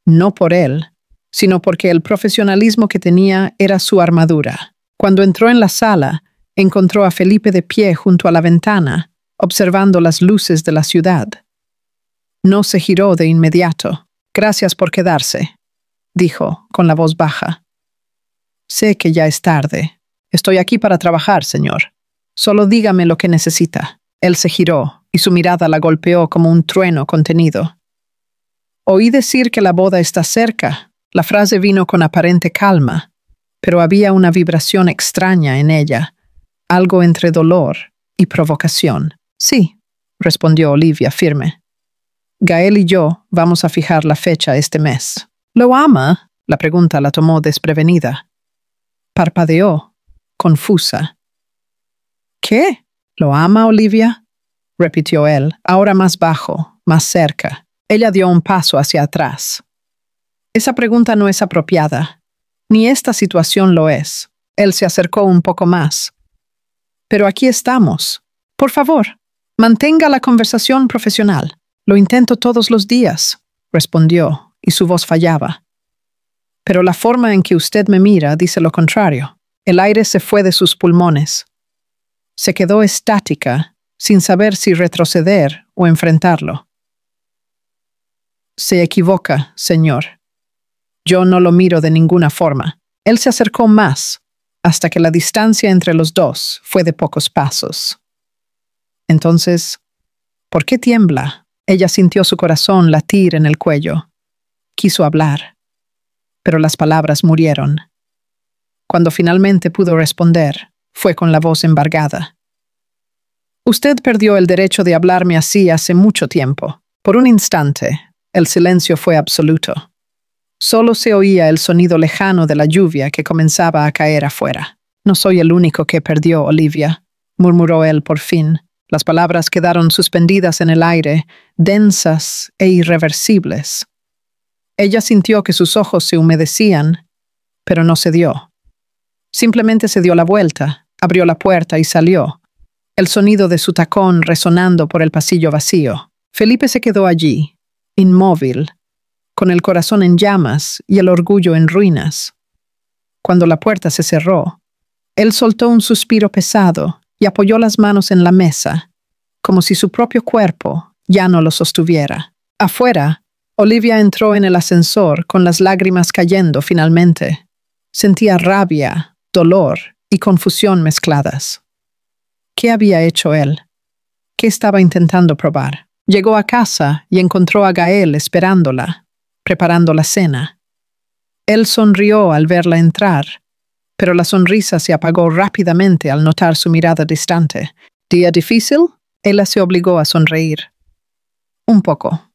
No por él, sino porque el profesionalismo que tenía era su armadura. Cuando entró en la sala, encontró a Felipe de pie junto a la ventana, observando las luces de la ciudad. No se giró de inmediato. Gracias por quedarse, dijo, con la voz baja. Sé que ya es tarde. Estoy aquí para trabajar, señor. Solo dígame lo que necesita. Él se giró, y su mirada la golpeó como un trueno contenido. Oí decir que la boda está cerca. La frase vino con aparente calma, pero había una vibración extraña en ella, algo entre dolor y provocación. Sí, respondió Olivia firme. Gael y yo vamos a fijar la fecha este mes. ¿Lo ama? La pregunta la tomó desprevenida. Parpadeó, confusa. ¿Qué? ¿Lo ama, Olivia? Repitió él, ahora más bajo, más cerca. Ella dio un paso hacia atrás. Esa pregunta no es apropiada, ni esta situación lo es. Él se acercó un poco más. Pero aquí estamos. Por favor, mantenga la conversación profesional. Lo intento todos los días, respondió, y su voz fallaba. Pero la forma en que usted me mira dice lo contrario. El aire se fue de sus pulmones. Se quedó estática, sin saber si retroceder o enfrentarlo. Se equivoca, señor. Yo no lo miro de ninguna forma. Él se acercó más, hasta que la distancia entre los dos fue de pocos pasos. Entonces, ¿por qué tiembla? Ella sintió su corazón latir en el cuello. Quiso hablar, pero las palabras murieron. Cuando finalmente pudo responder, fue con la voz embargada. Usted perdió el derecho de hablarme así hace mucho tiempo. Por un instante, el silencio fue absoluto. Solo se oía el sonido lejano de la lluvia que comenzaba a caer afuera. No soy el único que perdió, Olivia, murmuró él por fin. Las palabras quedaron suspendidas en el aire, densas e irreversibles. Ella sintió que sus ojos se humedecían, pero no cedió. Simplemente se dio la vuelta, abrió la puerta y salió, el sonido de su tacón resonando por el pasillo vacío. Felipe se quedó allí, inmóvil, con el corazón en llamas y el orgullo en ruinas. Cuando la puerta se cerró, él soltó un suspiro pesado y apoyó las manos en la mesa, como si su propio cuerpo ya no lo sostuviera. Afuera, Olivia entró en el ascensor con las lágrimas cayendo finalmente. Sentía rabia, dolor y confusión mezcladas. ¿Qué había hecho él? ¿Qué estaba intentando probar? Llegó a casa y encontró a Gael esperándola, preparando la cena. Él sonrió al verla entrar, pero la sonrisa se apagó rápidamente al notar su mirada distante. ¿Día difícil? Ella se obligó a sonreír. Un poco.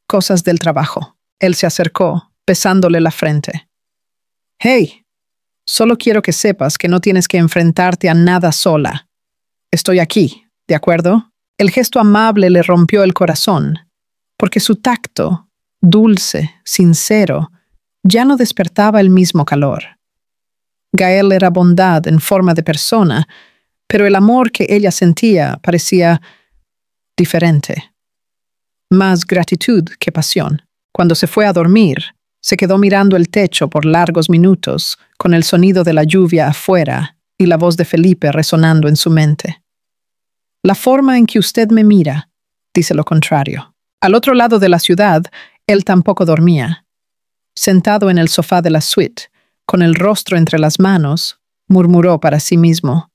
Cosas del trabajo. Él se acercó, besándole la frente. «Hey, solo quiero que sepas que no tienes que enfrentarte a nada sola. Estoy aquí, ¿de acuerdo?» El gesto amable le rompió el corazón, porque su tacto, dulce, sincero, ya no despertaba el mismo calor. Gael era bondad en forma de persona, pero el amor que ella sentía parecía diferente. Más gratitud que pasión. Cuando se fue a dormir, se quedó mirando el techo por largos minutos, con el sonido de la lluvia afuera y la voz de Felipe resonando en su mente. La forma en que usted me mira dice lo contrario. Al otro lado de la ciudad, él tampoco dormía. Sentado en el sofá de la suite, con el rostro entre las manos, murmuró para sí mismo: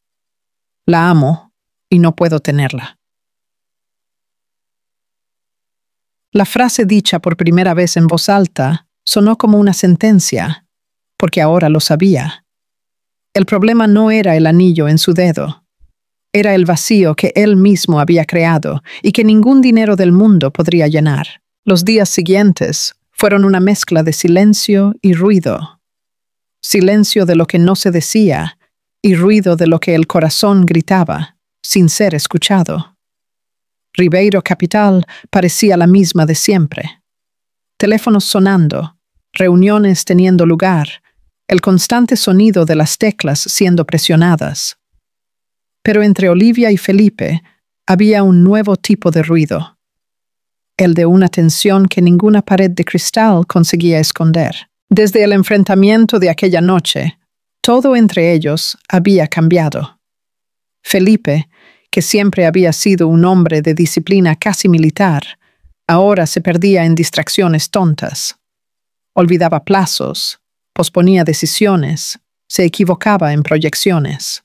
«La amo y no puedo tenerla». La frase dicha por primera vez en voz alta sonó como una sentencia, porque ahora lo sabía. El problema no era el anillo en su dedo. Era el vacío que él mismo había creado y que ningún dinero del mundo podría llenar. Los días siguientes fueron una mezcla de silencio y ruido. Silencio de lo que no se decía y ruido de lo que el corazón gritaba, sin ser escuchado. Ribeiro Capital parecía la misma de siempre. Teléfonos sonando, reuniones teniendo lugar, el constante sonido de las teclas siendo presionadas. Pero entre Olivia y Felipe había un nuevo tipo de ruido, el de una tensión que ninguna pared de cristal conseguía esconder. Desde el enfrentamiento de aquella noche, todo entre ellos había cambiado. Felipe, que siempre había sido un hombre de disciplina casi militar, ahora se perdía en distracciones tontas. Olvidaba plazos, posponía decisiones, se equivocaba en proyecciones.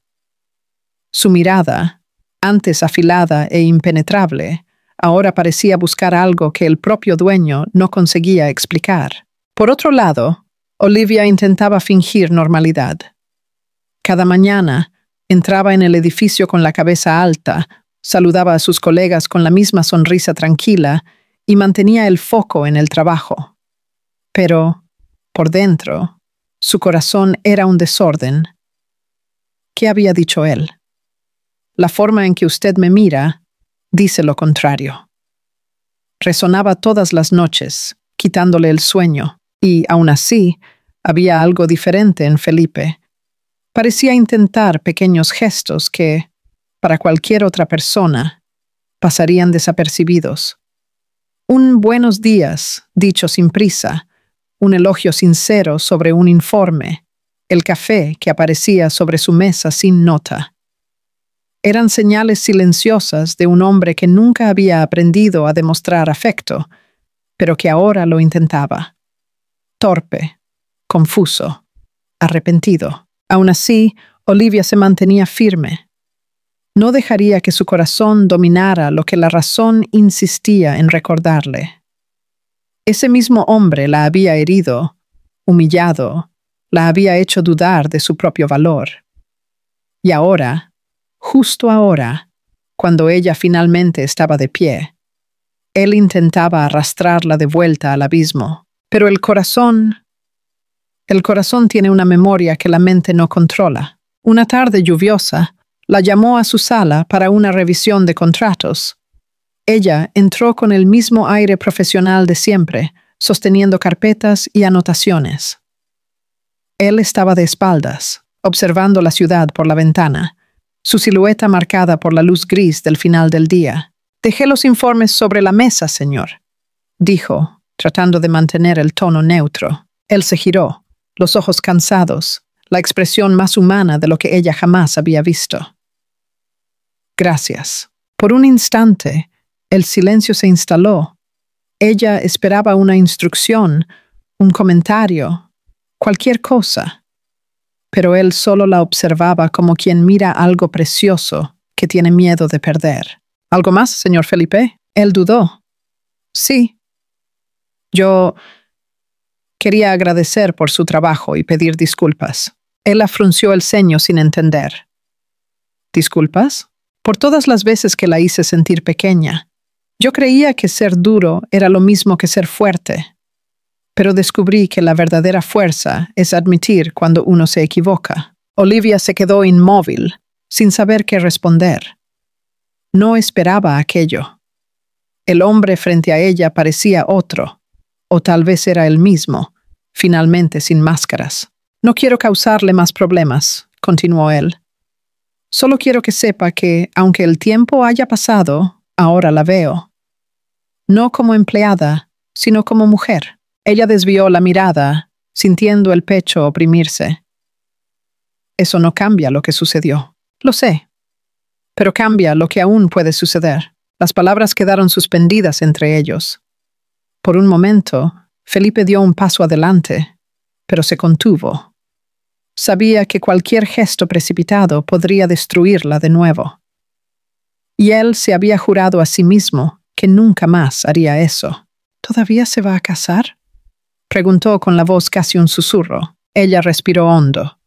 Su mirada, antes afilada e impenetrable, ahora parecía buscar algo que el propio dueño no conseguía explicar. Por otro lado, Olivia intentaba fingir normalidad. Cada mañana entraba en el edificio con la cabeza alta, saludaba a sus colegas con la misma sonrisa tranquila y mantenía el foco en el trabajo. Pero, por dentro, su corazón era un desorden. ¿Qué había dicho él? La forma en que usted me mira dice lo contrario. Resonaba todas las noches, quitándole el sueño, y, aun así, había algo diferente en Felipe. Parecía intentar pequeños gestos que, para cualquier otra persona, pasarían desapercibidos. Un buenos días, dicho sin prisa, un elogio sincero sobre un informe, el café que aparecía sobre su mesa sin nota. Eran señales silenciosas de un hombre que nunca había aprendido a demostrar afecto, pero que ahora lo intentaba. Torpe, confuso, arrepentido. Aun así, Olivia se mantenía firme. No dejaría que su corazón dominara lo que la razón insistía en recordarle. Ese mismo hombre la había herido, humillado, la había hecho dudar de su propio valor. Y ahora, justo ahora, cuando ella finalmente estaba de pie, él intentaba arrastrarla de vuelta al abismo. Pero el corazón tiene una memoria que la mente no controla. Una tarde lluviosa, la llamó a su sala para una revisión de contratos. Ella entró con el mismo aire profesional de siempre, sosteniendo carpetas y anotaciones. Él estaba de espaldas, observando la ciudad por la ventana, su silueta marcada por la luz gris del final del día. «Dejé los informes sobre la mesa, señor», dijo, tratando de mantener el tono neutro. Él se giró, los ojos cansados, la expresión más humana de lo que ella jamás había visto. «Gracias». Por un instante, el silencio se instaló. Ella esperaba una instrucción, un comentario, cualquier cosa. Pero él solo la observaba como quien mira algo precioso que tiene miedo de perder. «¿Algo más, señor Felipe?» Él dudó. «Sí. Yo quería agradecer por su trabajo y pedir disculpas». Él frunció el ceño sin entender. «¿Disculpas?» «Por todas las veces que la hice sentir pequeña. Yo creía que ser duro era lo mismo que ser fuerte. Pero descubrí que la verdadera fuerza es admitir cuando uno se equivoca». Olivia se quedó inmóvil, sin saber qué responder. No esperaba aquello. El hombre frente a ella parecía otro, o tal vez era el mismo, finalmente sin máscaras. No quiero causarle más problemas, continuó él. Solo quiero que sepa que, aunque el tiempo haya pasado, ahora la veo. No como empleada, sino como mujer. Ella desvió la mirada, sintiendo el pecho oprimirse. Eso no cambia lo que sucedió. Lo sé. Pero cambia lo que aún puede suceder. Las palabras quedaron suspendidas entre ellos. Por un momento, Felipe dio un paso adelante, pero se contuvo. Sabía que cualquier gesto precipitado podría destruirla de nuevo. Y él se había jurado a sí mismo que nunca más haría eso. ¿Todavía se va a casar?, preguntó con la voz casi un susurro. Ella respiró hondo.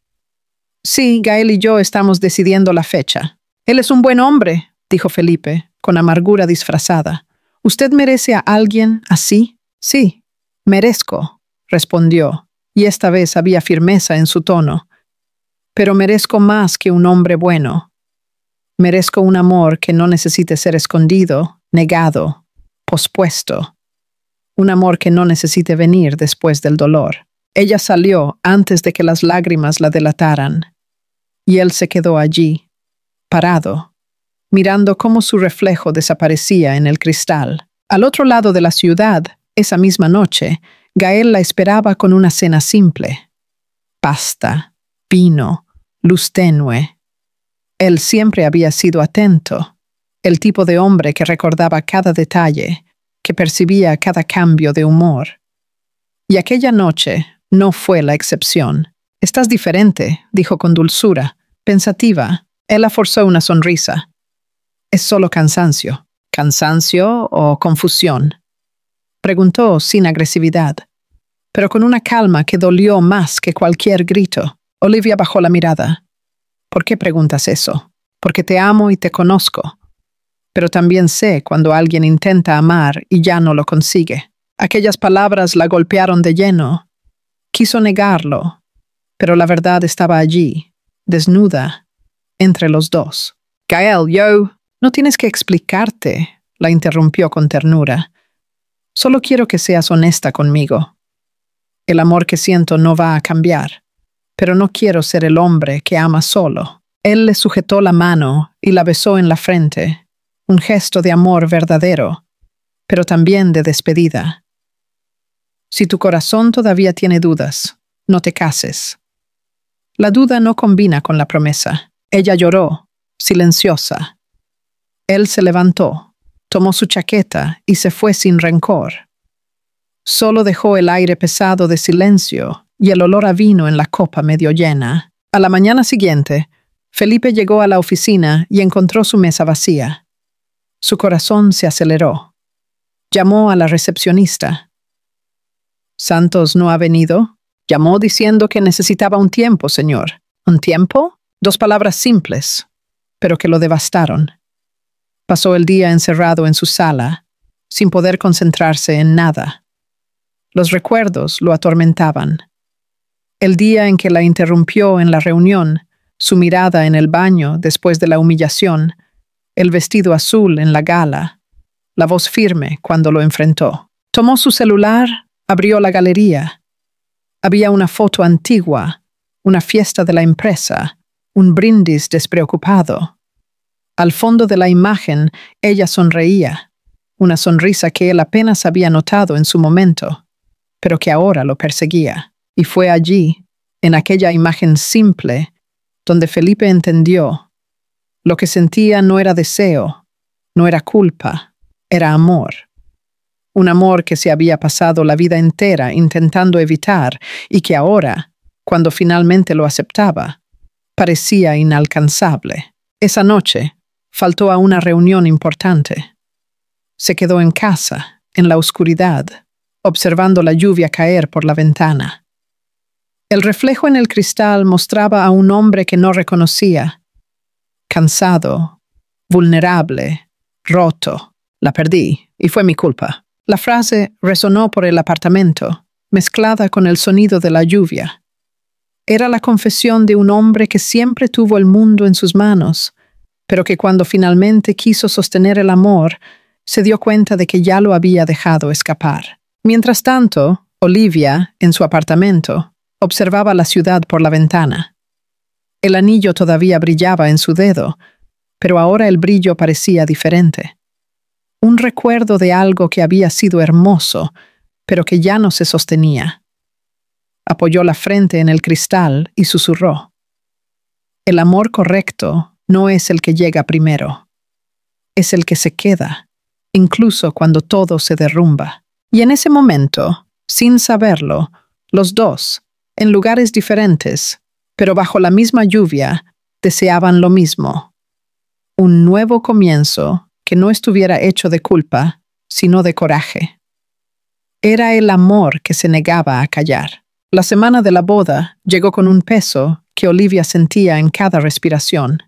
Sí, Gael y yo estamos decidiendo la fecha. Él es un buen hombre, dijo Felipe, con amargura disfrazada. ¿Usted merece a alguien así? Sí, merezco, respondió, y esta vez había firmeza en su tono. Pero merezco más que un hombre bueno. Merezco un amor que no necesite ser escondido, negado, pospuesto. Un amor que no necesite venir después del dolor. Ella salió antes de que las lágrimas la delataran, y él se quedó allí, parado, mirando cómo su reflejo desaparecía en el cristal. Al otro lado de la ciudad, esa misma noche, Gael la esperaba con una cena simple. Pasta, vino, luz tenue. Él siempre había sido atento, el tipo de hombre que recordaba cada detalle, que percibía cada cambio de humor. Y aquella noche no fue la excepción. «Estás diferente», dijo con dulzura, pensativa. Él la forzó una sonrisa. «Es solo cansancio». «¿Cansancio o confusión?», preguntó sin agresividad, pero con una calma que dolió más que cualquier grito. Olivia bajó la mirada. «¿Por qué preguntas eso?» «Porque te amo y te conozco. Pero también sé cuando alguien intenta amar y ya no lo consigue». Aquellas palabras la golpearon de lleno. Quiso negarlo, pero la verdad estaba allí, desnuda, entre los dos. «Gael, yo...» «No tienes que explicarte», la interrumpió con ternura. «Solo quiero que seas honesta conmigo. El amor que siento no va a cambiar, pero no quiero ser el hombre que ama solo». Él le sujetó la mano y la besó en la frente, un gesto de amor verdadero, pero también de despedida. «Si tu corazón todavía tiene dudas, no te cases». La duda no combina con la promesa. Ella lloró, silenciosa. Él se levantó, tomó su chaqueta y se fue sin rencor. Solo dejó el aire pesado de silencio y el olor a vino en la copa medio llena. A la mañana siguiente, Felipe llegó a la oficina y encontró su mesa vacía. Su corazón se aceleró. Llamó a la recepcionista. «¿Santos no ha venido?» Llamó diciendo que necesitaba un tiempo, señor. ¿Un tiempo? 2 palabras simples, pero que lo devastaron. Pasó el día encerrado en su sala, sin poder concentrarse en nada. Los recuerdos lo atormentaban. El día en que la interrumpió en la reunión, su mirada en el baño después de la humillación, el vestido azul en la gala, la voz firme cuando lo enfrentó. Tomó su celular, abrió la galería. Había una foto antigua, una fiesta de la empresa, un brindis despreocupado. Al fondo de la imagen, ella sonreía, una sonrisa que él apenas había notado en su momento, pero que ahora lo perseguía. Y fue allí, en aquella imagen simple, donde Felipe entendió. Lo que sentía no era deseo, no era culpa, era amor. Un amor que se había pasado la vida entera intentando evitar y que ahora, cuando finalmente lo aceptaba, parecía inalcanzable. Esa noche, faltó a una reunión importante. Se quedó en casa, en la oscuridad, observando la lluvia caer por la ventana. El reflejo en el cristal mostraba a un hombre que no reconocía. Cansado, vulnerable, roto. «La perdí, y fue mi culpa». La frase resonó por el apartamento, mezclada con el sonido de la lluvia. Era la confesión de un hombre que siempre tuvo el mundo en sus manos, pero que cuando finalmente quiso sostener el amor, se dio cuenta de que ya lo había dejado escapar. Mientras tanto, Olivia, en su apartamento, Observaba la ciudad por la ventana. El anillo todavía brillaba en su dedo, pero ahora el brillo parecía diferente. Un recuerdo de algo que había sido hermoso, pero que ya no se sostenía. Apoyó la frente en el cristal y susurró: el amor correcto no es el que llega primero. Es el que se queda, incluso cuando todo se derrumba. Y en ese momento, sin saberlo, los dos, en lugares diferentes, pero bajo la misma lluvia, deseaban lo mismo. Un nuevo comienzo que no estuviera hecho de culpa, sino de coraje. Era el amor que se negaba a callar. La semana de la boda llegó con un peso que Olivia sentía en cada respiración.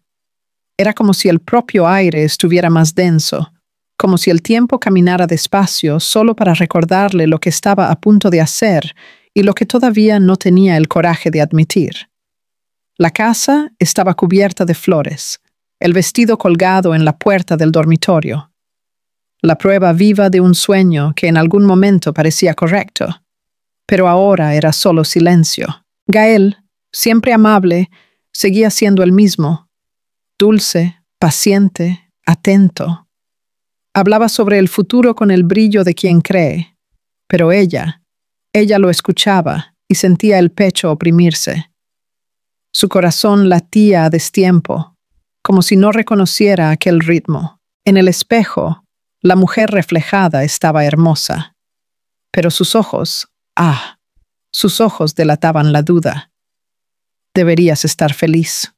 Era como si el propio aire estuviera más denso, como si el tiempo caminara despacio solo para recordarle lo que estaba a punto de hacer y lo que todavía no tenía el coraje de admitir. La casa estaba cubierta de flores, el vestido colgado en la puerta del dormitorio. La prueba viva de un sueño que en algún momento parecía correcto, pero ahora era solo silencio. Gael, siempre amable, seguía siendo el mismo, dulce, paciente, atento. Hablaba sobre el futuro con el brillo de quien cree, pero ella lo escuchaba y sentía el pecho oprimirse. Su corazón latía a destiempo, como si no reconociera aquel ritmo. En el espejo, la mujer reflejada estaba hermosa, pero sus ojos, sus ojos delataban la duda. Deberías estar feliz,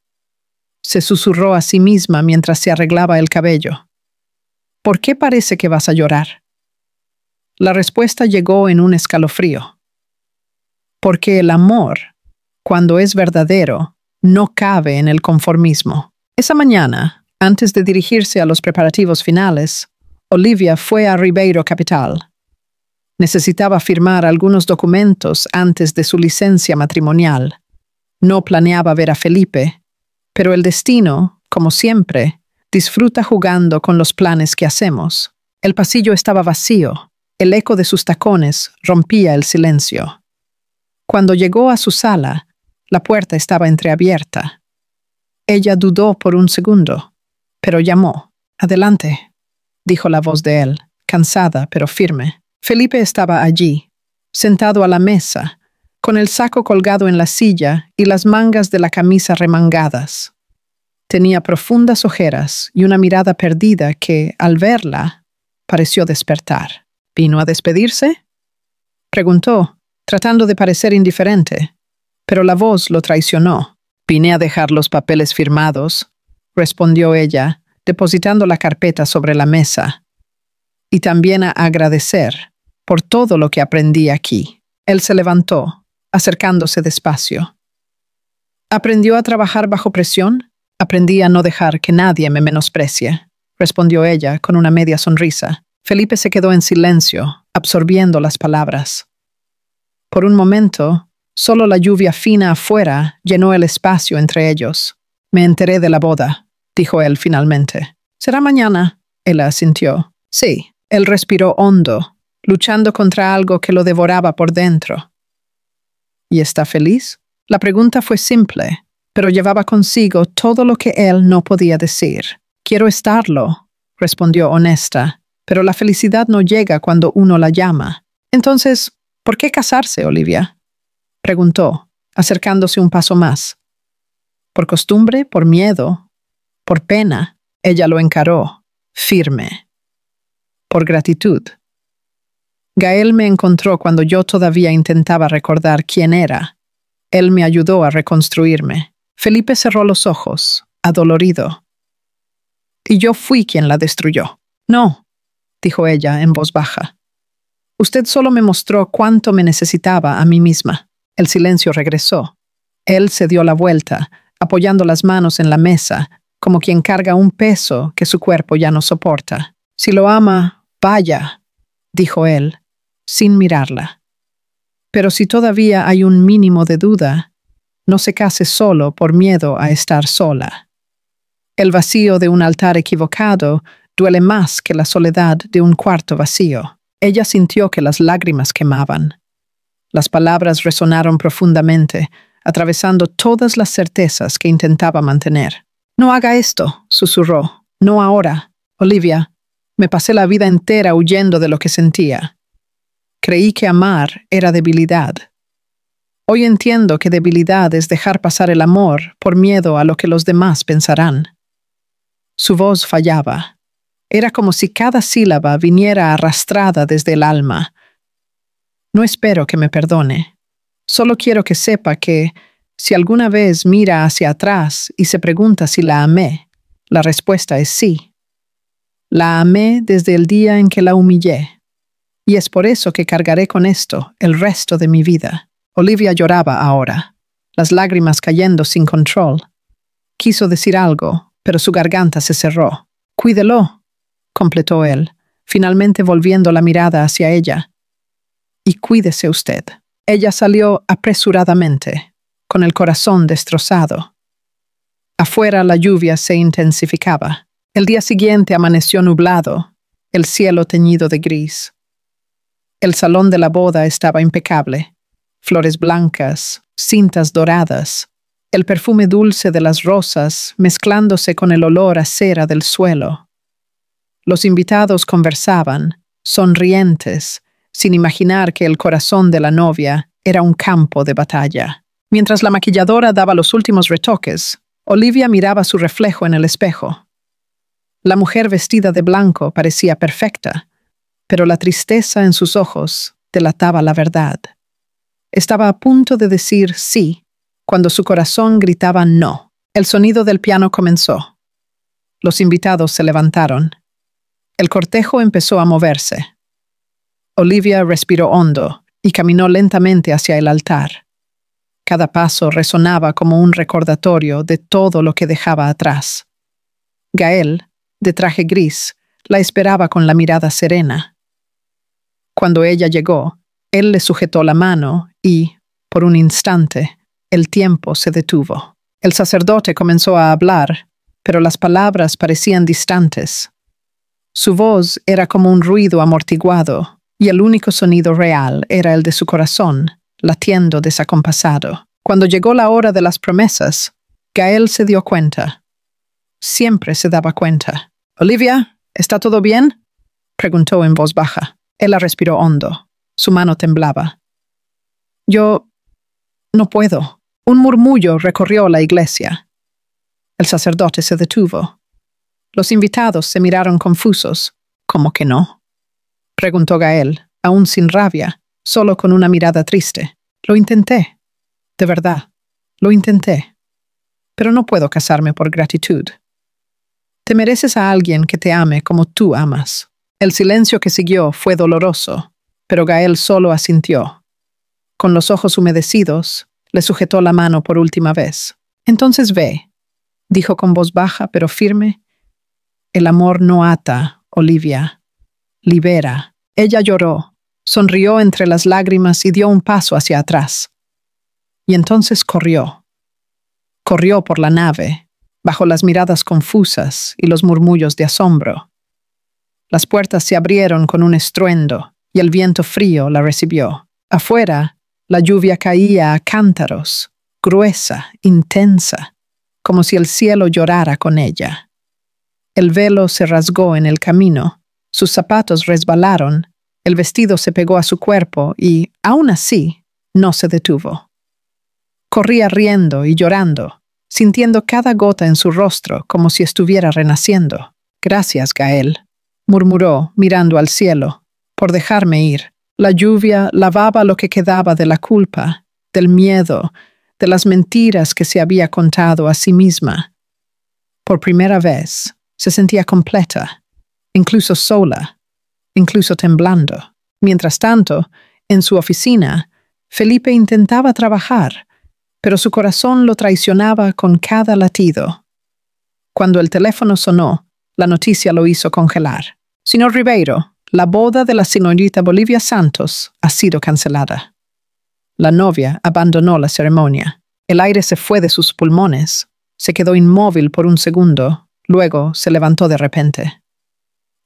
se susurró a sí misma mientras se arreglaba el cabello. ¿Por qué parece que vas a llorar? La respuesta llegó en un escalofrío. Porque el amor, cuando es verdadero, no cabe en el conformismo. Esa mañana, antes de dirigirse a los preparativos finales, Olivia fue a Ribeiro Capital. Necesitaba firmar algunos documentos antes de su licencia matrimonial. No planeaba ver a Felipe, pero el destino, como siempre, disfruta jugando con los planes que hacemos. El pasillo estaba vacío. El eco de sus tacones rompía el silencio. Cuando llegó a su sala, la puerta estaba entreabierta. Ella dudó por un segundo, pero llamó. «Adelante», dijo la voz de él, cansada pero firme. Felipe estaba allí, sentado a la mesa, con el saco colgado en la silla y las mangas de la camisa remangadas. Tenía profundas ojeras y una mirada perdida que, al verla, pareció despertar. ¿Vino a despedirse?, preguntó, tratando de parecer indiferente, pero la voz lo traicionó. «Vine a dejar los papeles firmados», respondió ella, depositando la carpeta sobre la mesa, «y también a agradecer por todo lo que aprendí aquí». Él se levantó, acercándose despacio. «¿Aprendió a trabajar bajo presión? Aprendí a no dejar que nadie me menosprecie», respondió ella con una media sonrisa. Felipe se quedó en silencio, absorbiendo las palabras. Por un momento, solo la lluvia fina afuera llenó el espacio entre ellos. «Me enteré de la boda», dijo él finalmente. «¿Será mañana?», ella asintió. «Sí». Él respiró hondo, luchando contra algo que lo devoraba por dentro. «¿Y está feliz?». La pregunta fue simple, pero llevaba consigo todo lo que él no podía decir. «Quiero estarlo», respondió honesta, «pero la felicidad no llega cuando uno la llama». «Entonces, ¿por qué casarse, Olivia?», preguntó, acercándose un paso más. «¿Por costumbre? ¿Por miedo? ¿Por pena?». Ella lo encaró, firme. «Por gratitud». Gael me encontró cuando yo todavía intentaba recordar quién era. Él me ayudó a reconstruirme. Felipe cerró los ojos, adolorido. «Y yo fui quien la destruyó». «No», dijo ella en voz baja. «Usted solo me mostró cuánto me necesitaba a mí misma». El silencio regresó. Él se dio la vuelta, apoyando las manos en la mesa, como quien carga un peso que su cuerpo ya no soporta. «Si lo ama, vaya», dijo él, sin mirarla. «Pero si todavía hay un mínimo de duda, no se case solo por miedo a estar sola. El vacío de un altar equivocado duele más que la soledad de un cuarto vacío». Ella sintió que las lágrimas quemaban. Las palabras resonaron profundamente, atravesando todas las certezas que intentaba mantener. «No haga esto», susurró. «No ahora. Olivia, me pasé la vida entera huyendo de lo que sentía. Creí que amar era debilidad. Hoy entiendo que debilidad es dejar pasar el amor por miedo a lo que los demás pensarán». Su voz fallaba. Era como si cada sílaba viniera arrastrada desde el alma. «No espero que me perdone. Solo quiero que sepa que, si alguna vez mira hacia atrás y se pregunta si la amé, la respuesta es sí. La amé desde el día en que la humillé. Y es por eso que cargaré con esto el resto de mi vida». Olivia lloraba ahora, las lágrimas cayendo sin control. Quiso decir algo, pero su garganta se cerró. «Cuídelo», completó él, finalmente volviendo la mirada hacia ella. «Y cuídese usted». Ella salió apresuradamente, con el corazón destrozado. Afuera la lluvia se intensificaba. El día siguiente amaneció nublado, el cielo teñido de gris. El salón de la boda estaba impecable. Flores blancas, cintas doradas, el perfume dulce de las rosas mezclándose con el olor a cera del suelo. Los invitados conversaban, sonrientes, sin imaginar que el corazón de la novia era un campo de batalla. Mientras la maquilladora daba los últimos retoques, Olivia miraba su reflejo en el espejo. La mujer vestida de blanco parecía perfecta, pero la tristeza en sus ojos delataba la verdad. Estaba a punto de decir sí, cuando su corazón gritaba no. El sonido del piano comenzó. Los invitados se levantaron. El cortejo empezó a moverse. Olivia respiró hondo y caminó lentamente hacia el altar. Cada paso resonaba como un recordatorio de todo lo que dejaba atrás. Gael, de traje gris, la esperaba con la mirada serena. Cuando ella llegó, él le sujetó la mano y, por un instante, el tiempo se detuvo. El sacerdote comenzó a hablar, pero las palabras parecían distantes. Su voz era como un ruido amortiguado, y el único sonido real era el de su corazón, latiendo desacompasado. Cuando llegó la hora de las promesas, Gael se dio cuenta. Siempre se daba cuenta. «Olivia, ¿está todo bien?», preguntó en voz baja. Ella respiró hondo. Su mano temblaba. «Yo no puedo». Un murmullo recorrió la iglesia. El sacerdote se detuvo. Los invitados se miraron confusos. «¿Cómo que no?», preguntó Gael, aún sin rabia, solo con una mirada triste. «Lo intenté. De verdad, lo intenté. Pero no puedo casarme por gratitud. Te mereces a alguien que te ame como tú amas». El silencio que siguió fue doloroso, pero Gael solo asintió. Con los ojos humedecidos, le sujetó la mano por última vez. «Entonces ve», dijo con voz baja pero firme. «El amor no ata, Olivia. Libera». Ella lloró, sonrió entre las lágrimas y dio un paso hacia atrás. Y entonces corrió. Corrió por la nave, bajo las miradas confusas y los murmullos de asombro. Las puertas se abrieron con un estruendo y el viento frío la recibió. Afuera, la lluvia caía a cántaros, gruesa, intensa, como si el cielo llorara con ella. El velo se rasgó en el camino, sus zapatos resbalaron, el vestido se pegó a su cuerpo y, aún así, no se detuvo. Corría riendo y llorando, sintiendo cada gota en su rostro como si estuviera renaciendo. «Gracias, Gael», murmuró, mirando al cielo, «por dejarme ir». La lluvia lavaba lo que quedaba de la culpa, del miedo, de las mentiras que se había contado a sí misma. Por primera vez, se sentía completa, incluso sola, incluso temblando. Mientras tanto, en su oficina, Felipe intentaba trabajar, pero su corazón lo traicionaba con cada latido. Cuando el teléfono sonó, la noticia lo hizo congelar. «Señor Ribeiro, la boda de la señorita Bolivia Santos ha sido cancelada». La novia abandonó la ceremonia. El aire se fue de sus pulmones. Se quedó inmóvil por un segundo, luego se levantó de repente.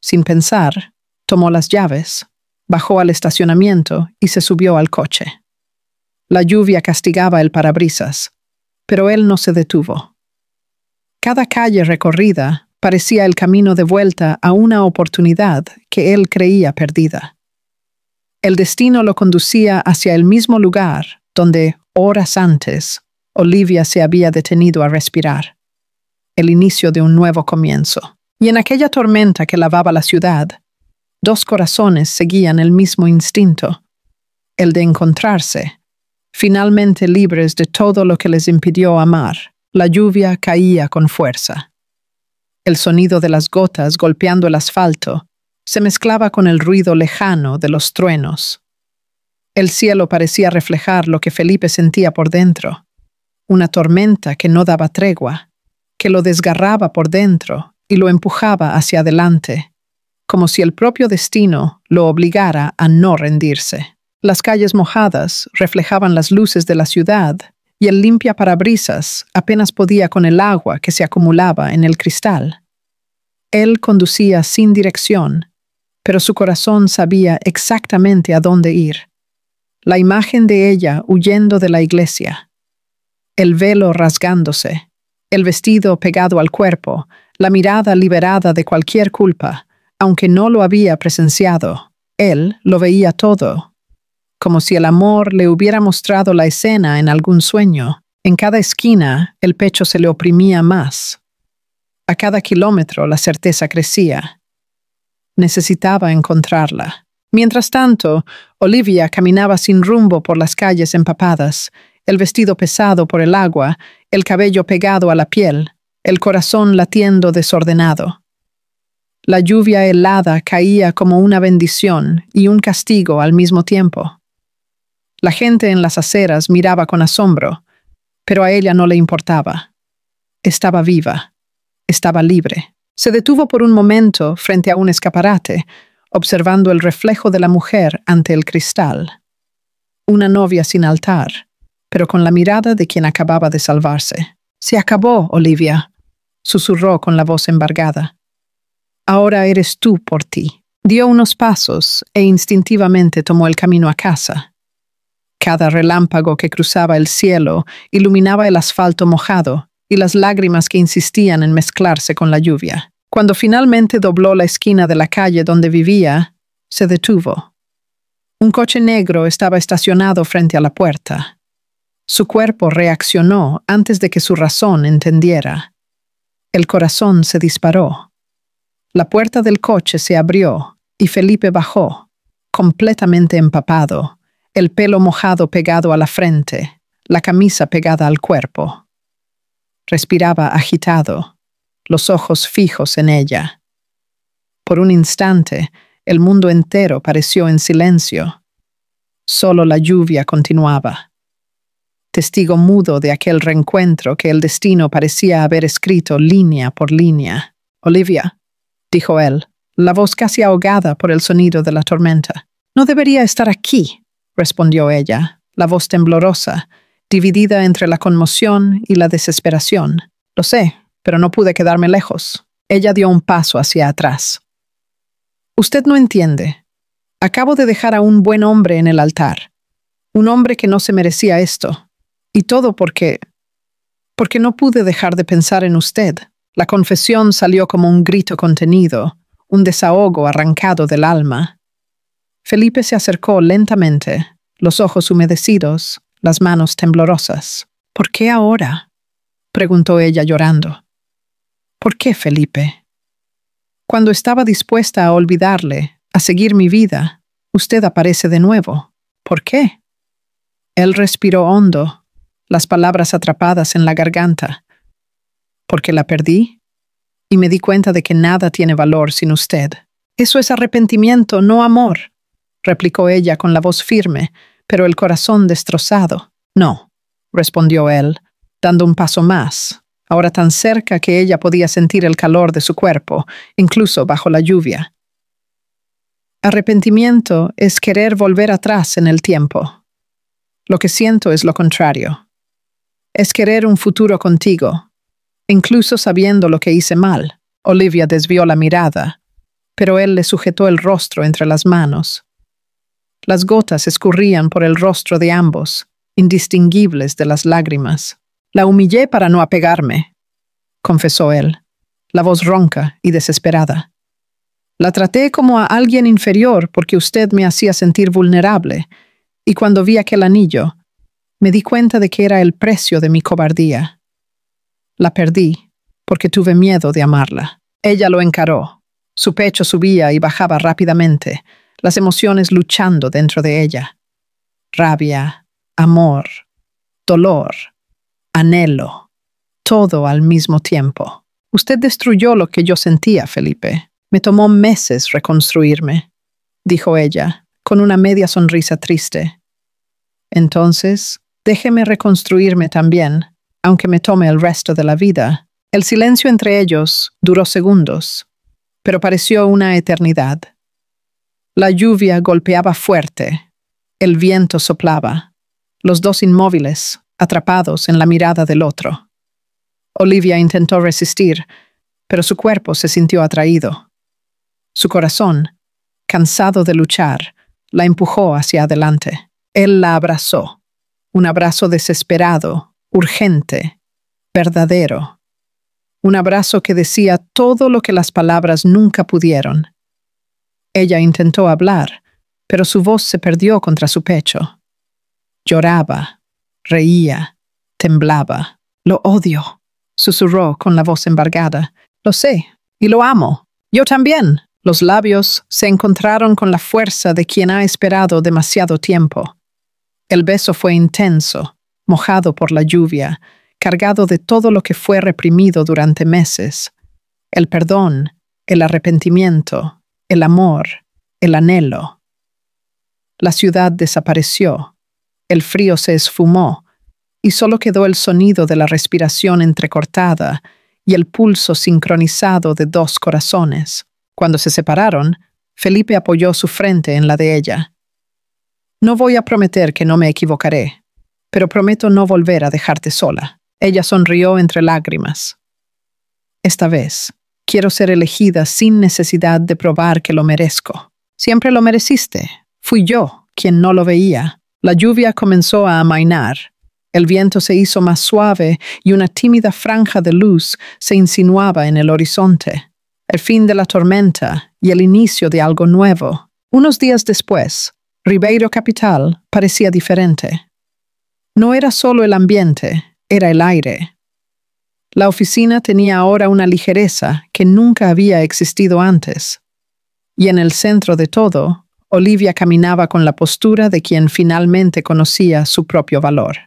Sin pensar, tomó las llaves, bajó al estacionamiento y se subió al coche. La lluvia castigaba el parabrisas, pero él no se detuvo. Cada calle recorrida parecía el camino de vuelta a una oportunidad que él creía perdida. El destino lo conducía hacia el mismo lugar donde, horas antes, Olivia se había detenido a respirar. El inicio de un nuevo comienzo. Y en aquella tormenta que lavaba la ciudad, dos corazones seguían el mismo instinto, el de encontrarse, finalmente libres de todo lo que les impidió amar. La lluvia caía con fuerza. El sonido de las gotas golpeando el asfalto se mezclaba con el ruido lejano de los truenos. El cielo parecía reflejar lo que Felipe sentía por dentro, una tormenta que no daba tregua, que lo desgarraba por dentro y lo empujaba hacia adelante, como si el propio destino lo obligara a no rendirse. Las calles mojadas reflejaban las luces de la ciudad y el limpia parabrisas apenas podía con el agua que se acumulaba en el cristal. Él conducía sin dirección, pero su corazón sabía exactamente a dónde ir. La imagen de ella huyendo de la iglesia, el velo rasgándose, el vestido pegado al cuerpo, la mirada liberada de cualquier culpa, aunque no lo había presenciado, él lo veía todo, como si el amor le hubiera mostrado la escena en algún sueño. En cada esquina el pecho se le oprimía más. A cada kilómetro la certeza crecía. Necesitaba encontrarla. Mientras tanto, Olivia caminaba sin rumbo por las calles empapadas, el vestido pesado por el agua, el cabello pegado a la piel, el corazón latiendo desordenado. La lluvia helada caía como una bendición y un castigo al mismo tiempo. La gente en las aceras miraba con asombro, pero a ella no le importaba. Estaba viva, estaba libre. Se detuvo por un momento frente a un escaparate, observando el reflejo de la mujer ante el cristal. Una novia sin altar, pero con la mirada de quien acababa de salvarse. «Se acabó, Olivia», susurró con la voz embargada. «Ahora eres tú por ti». Dio unos pasos e instintivamente tomó el camino a casa. Cada relámpago que cruzaba el cielo iluminaba el asfalto mojado y las lágrimas que insistían en mezclarse con la lluvia. Cuando finalmente dobló la esquina de la calle donde vivía, se detuvo. Un coche negro estaba estacionado frente a la puerta. Su cuerpo reaccionó antes de que su razón entendiera. El corazón se disparó. La puerta del coche se abrió y Felipe bajó, completamente empapado, el pelo mojado pegado a la frente, la camisa pegada al cuerpo. Respiraba agitado, los ojos fijos en ella. Por un instante, el mundo entero pareció en silencio. Solo la lluvia continuaba. Testigo mudo de aquel reencuentro que el destino parecía haber escrito línea por línea. «Olivia», dijo él, la voz casi ahogada por el sonido de la tormenta. «No debería estar aquí», respondió ella, la voz temblorosa, dividida entre la conmoción y la desesperación. «Lo sé, pero no pude quedarme lejos». Ella dio un paso hacia atrás. «Usted no entiende. Acabo de dejar a un buen hombre en el altar. Un hombre que no se merecía esto. Y todo porque no pude dejar de pensar en usted». La confesión salió como un grito contenido, un desahogo arrancado del alma. Felipe se acercó lentamente, los ojos humedecidos, las manos temblorosas. «¿Por qué ahora?», preguntó ella llorando. «¿Por qué, Felipe? Cuando estaba dispuesta a olvidarle, a seguir mi vida, usted aparece de nuevo. ¿Por qué?». Él respiró hondo, las palabras atrapadas en la garganta. «Porque la perdí y me di cuenta de que nada tiene valor sin usted». «Eso es arrepentimiento, no amor», replicó ella con la voz firme, pero el corazón destrozado. «No», respondió él, dando un paso más, ahora tan cerca que ella podía sentir el calor de su cuerpo, incluso bajo la lluvia. «Arrepentimiento es querer volver atrás en el tiempo. Lo que siento es lo contrario. Es querer un futuro contigo, incluso sabiendo lo que hice mal». Olivia desvió la mirada, pero él le sujetó el rostro entre las manos. Las gotas escurrían por el rostro de ambos, indistinguibles de las lágrimas. La humillé para no apegarme, confesó él, la voz ronca y desesperada. La traté como a alguien inferior porque usted me hacía sentir vulnerable, y cuando vi aquel anillo, me di cuenta de que era el precio de mi cobardía. La perdí porque tuve miedo de amarla. Ella lo encaró. Su pecho subía y bajaba rápidamente, las emociones luchando dentro de ella. Rabia, amor, dolor, anhelo, todo al mismo tiempo. Usted destruyó lo que yo sentía, Felipe. Me tomó meses reconstruirme, dijo ella, con una media sonrisa triste. Entonces, déjeme reconstruirme también, aunque me tome el resto de la vida. El silencio entre ellos duró segundos, pero pareció una eternidad. La lluvia golpeaba fuerte, el viento soplaba, los dos inmóviles, atrapados en la mirada del otro. Olivia intentó resistir, pero su cuerpo se sintió atraído. Su corazón, cansado de luchar, la empujó hacia adelante. Él la abrazó, un abrazo desesperado, urgente, verdadero. Un abrazo que decía todo lo que las palabras nunca pudieron. Ella intentó hablar, pero su voz se perdió contra su pecho. Lloraba, reía, temblaba. Lo odio, susurró con la voz embargada. Lo sé, y lo amo. Yo también. Los labios se encontraron con la fuerza de quien ha esperado demasiado tiempo. El beso fue intenso, mojado por la lluvia, cargado de todo lo que fue reprimido durante meses. El perdón, el arrepentimiento, el amor, el anhelo. La ciudad desapareció, el frío se esfumó, y solo quedó el sonido de la respiración entrecortada y el pulso sincronizado de dos corazones. Cuando se separaron, Felipe apoyó su frente en la de ella. No voy a prometer que no me equivocaré, pero prometo no volver a dejarte sola. Ella sonrió entre lágrimas. Esta vez, quiero ser elegida sin necesidad de probar que lo merezco. Siempre lo mereciste. Fui yo quien no lo veía. La lluvia comenzó a amainar. El viento se hizo más suave y una tímida franja de luz se insinuaba en el horizonte. El fin de la tormenta y el inicio de algo nuevo. Unos días después, Ribeiro Capital parecía diferente. No era solo el ambiente, era el aire. La oficina tenía ahora una ligereza que nunca había existido antes. Y en el centro de todo, Olivia caminaba con la postura de quien finalmente conocía su propio valor.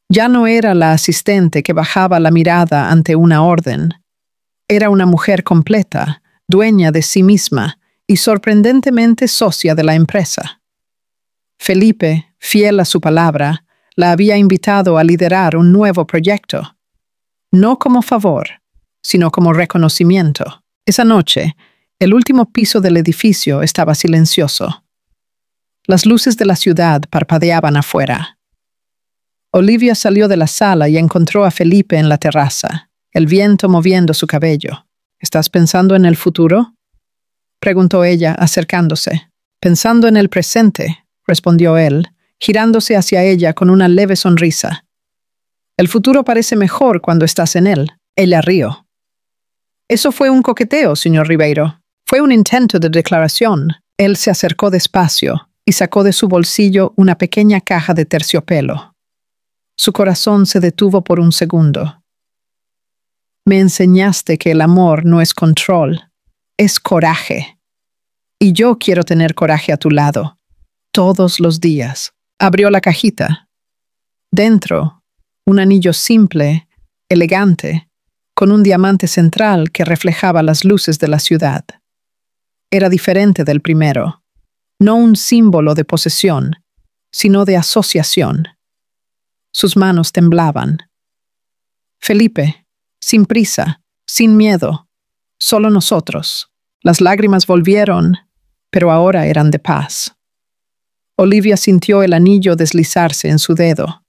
Ya no era la asistente que bajaba la mirada ante una orden. Era una mujer completa, dueña de sí misma y sorprendentemente socia de la empresa. Felipe, fiel a su palabra, la había invitado a liderar un nuevo proyecto. No como favor, sino como reconocimiento. Esa noche, el último piso del edificio estaba silencioso. Las luces de la ciudad parpadeaban afuera. Olivia salió de la sala y encontró a Felipe en la terraza, el viento moviendo su cabello. ¿Estás pensando en el futuro?, preguntó ella, acercándose. Pensando en el presente, respondió él, girándose hacia ella con una leve sonrisa. El futuro parece mejor cuando estás en él. Ella rió. Eso fue un coqueteo, señor Ribeiro. Fue un intento de declaración. Él se acercó despacio y sacó de su bolsillo una pequeña caja de terciopelo. Su corazón se detuvo por un segundo. Me enseñaste que el amor no es control, es coraje. Y yo quiero tener coraje a tu lado, todos los días. Abrió la cajita. Dentro, un anillo simple, elegante, con un diamante central que reflejaba las luces de la ciudad. Era diferente del primero, no un símbolo de posesión, sino de asociación. Sus manos temblaban. Felipe, sin prisa, sin miedo, solo nosotros. Las lágrimas volvieron, pero ahora eran de paz. Olivia sintió el anillo deslizarse en su dedo.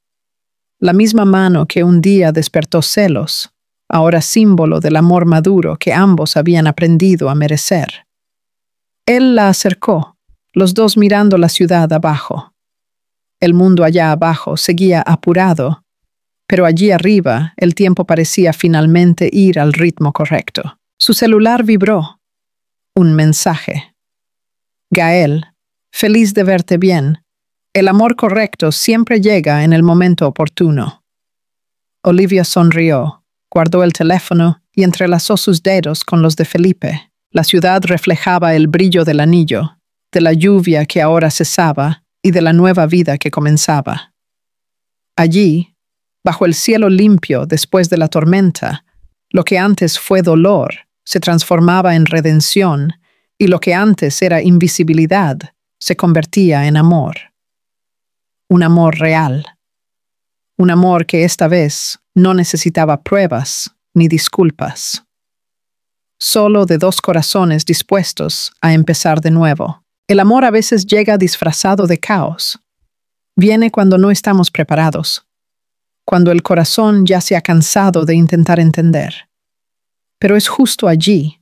La misma mano que un día despertó celos, ahora símbolo del amor maduro que ambos habían aprendido a merecer. Él la acercó, los dos mirando la ciudad abajo. El mundo allá abajo seguía apurado, pero allí arriba el tiempo parecía finalmente ir al ritmo correcto. Su celular vibró. Un mensaje. Gael, feliz de verte bien. El amor correcto siempre llega en el momento oportuno. Olivia sonrió, guardó el teléfono y entrelazó sus dedos con los de Felipe. La ciudad reflejaba el brillo del anillo, de la lluvia que ahora cesaba y de la nueva vida que comenzaba. Allí, bajo el cielo limpio después de la tormenta, lo que antes fue dolor se transformaba en redención y lo que antes era invisibilidad se convertía en amor. Un amor real. Un amor que esta vez no necesitaba pruebas ni disculpas. Solo de dos corazones dispuestos a empezar de nuevo. El amor a veces llega disfrazado de caos. Viene cuando no estamos preparados, cuando el corazón ya se ha cansado de intentar entender. Pero es justo allí,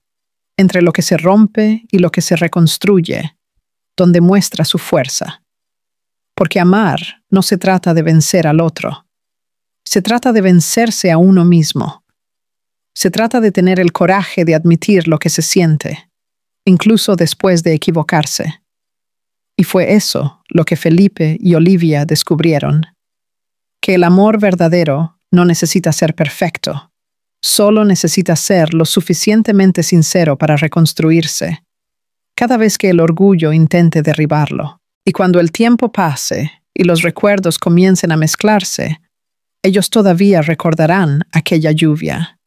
entre lo que se rompe y lo que se reconstruye, donde muestra su fuerza. Porque amar no se trata de vencer al otro. Se trata de vencerse a uno mismo. Se trata de tener el coraje de admitir lo que se siente, incluso después de equivocarse. Y fue eso lo que Felipe y Olivia descubrieron. Que el amor verdadero no necesita ser perfecto. Solo necesita ser lo suficientemente sincero para reconstruirse, cada vez que el orgullo intente derribarlo. Y cuando el tiempo pase y los recuerdos comiencen a mezclarse, ellos todavía recordarán aquella lluvia.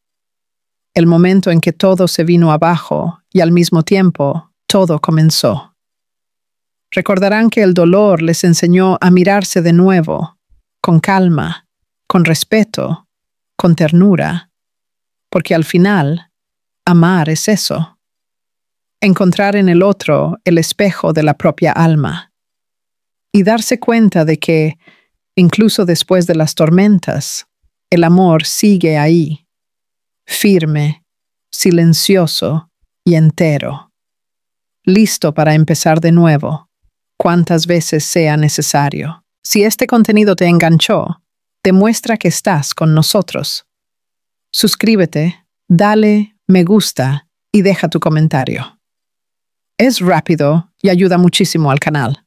El momento en que todo se vino abajo y al mismo tiempo todo comenzó. Recordarán que el dolor les enseñó a mirarse de nuevo, con calma, con respeto, con ternura, porque al final, amar es eso. Encontrar en el otro el espejo de la propia alma. Y darse cuenta de que, incluso después de las tormentas, el amor sigue ahí, firme, silencioso y entero, listo para empezar de nuevo, cuantas veces sea necesario. Si este contenido te enganchó, demuestra que estás con nosotros. Suscríbete, dale me gusta y deja tu comentario. Es rápido y ayuda muchísimo al canal.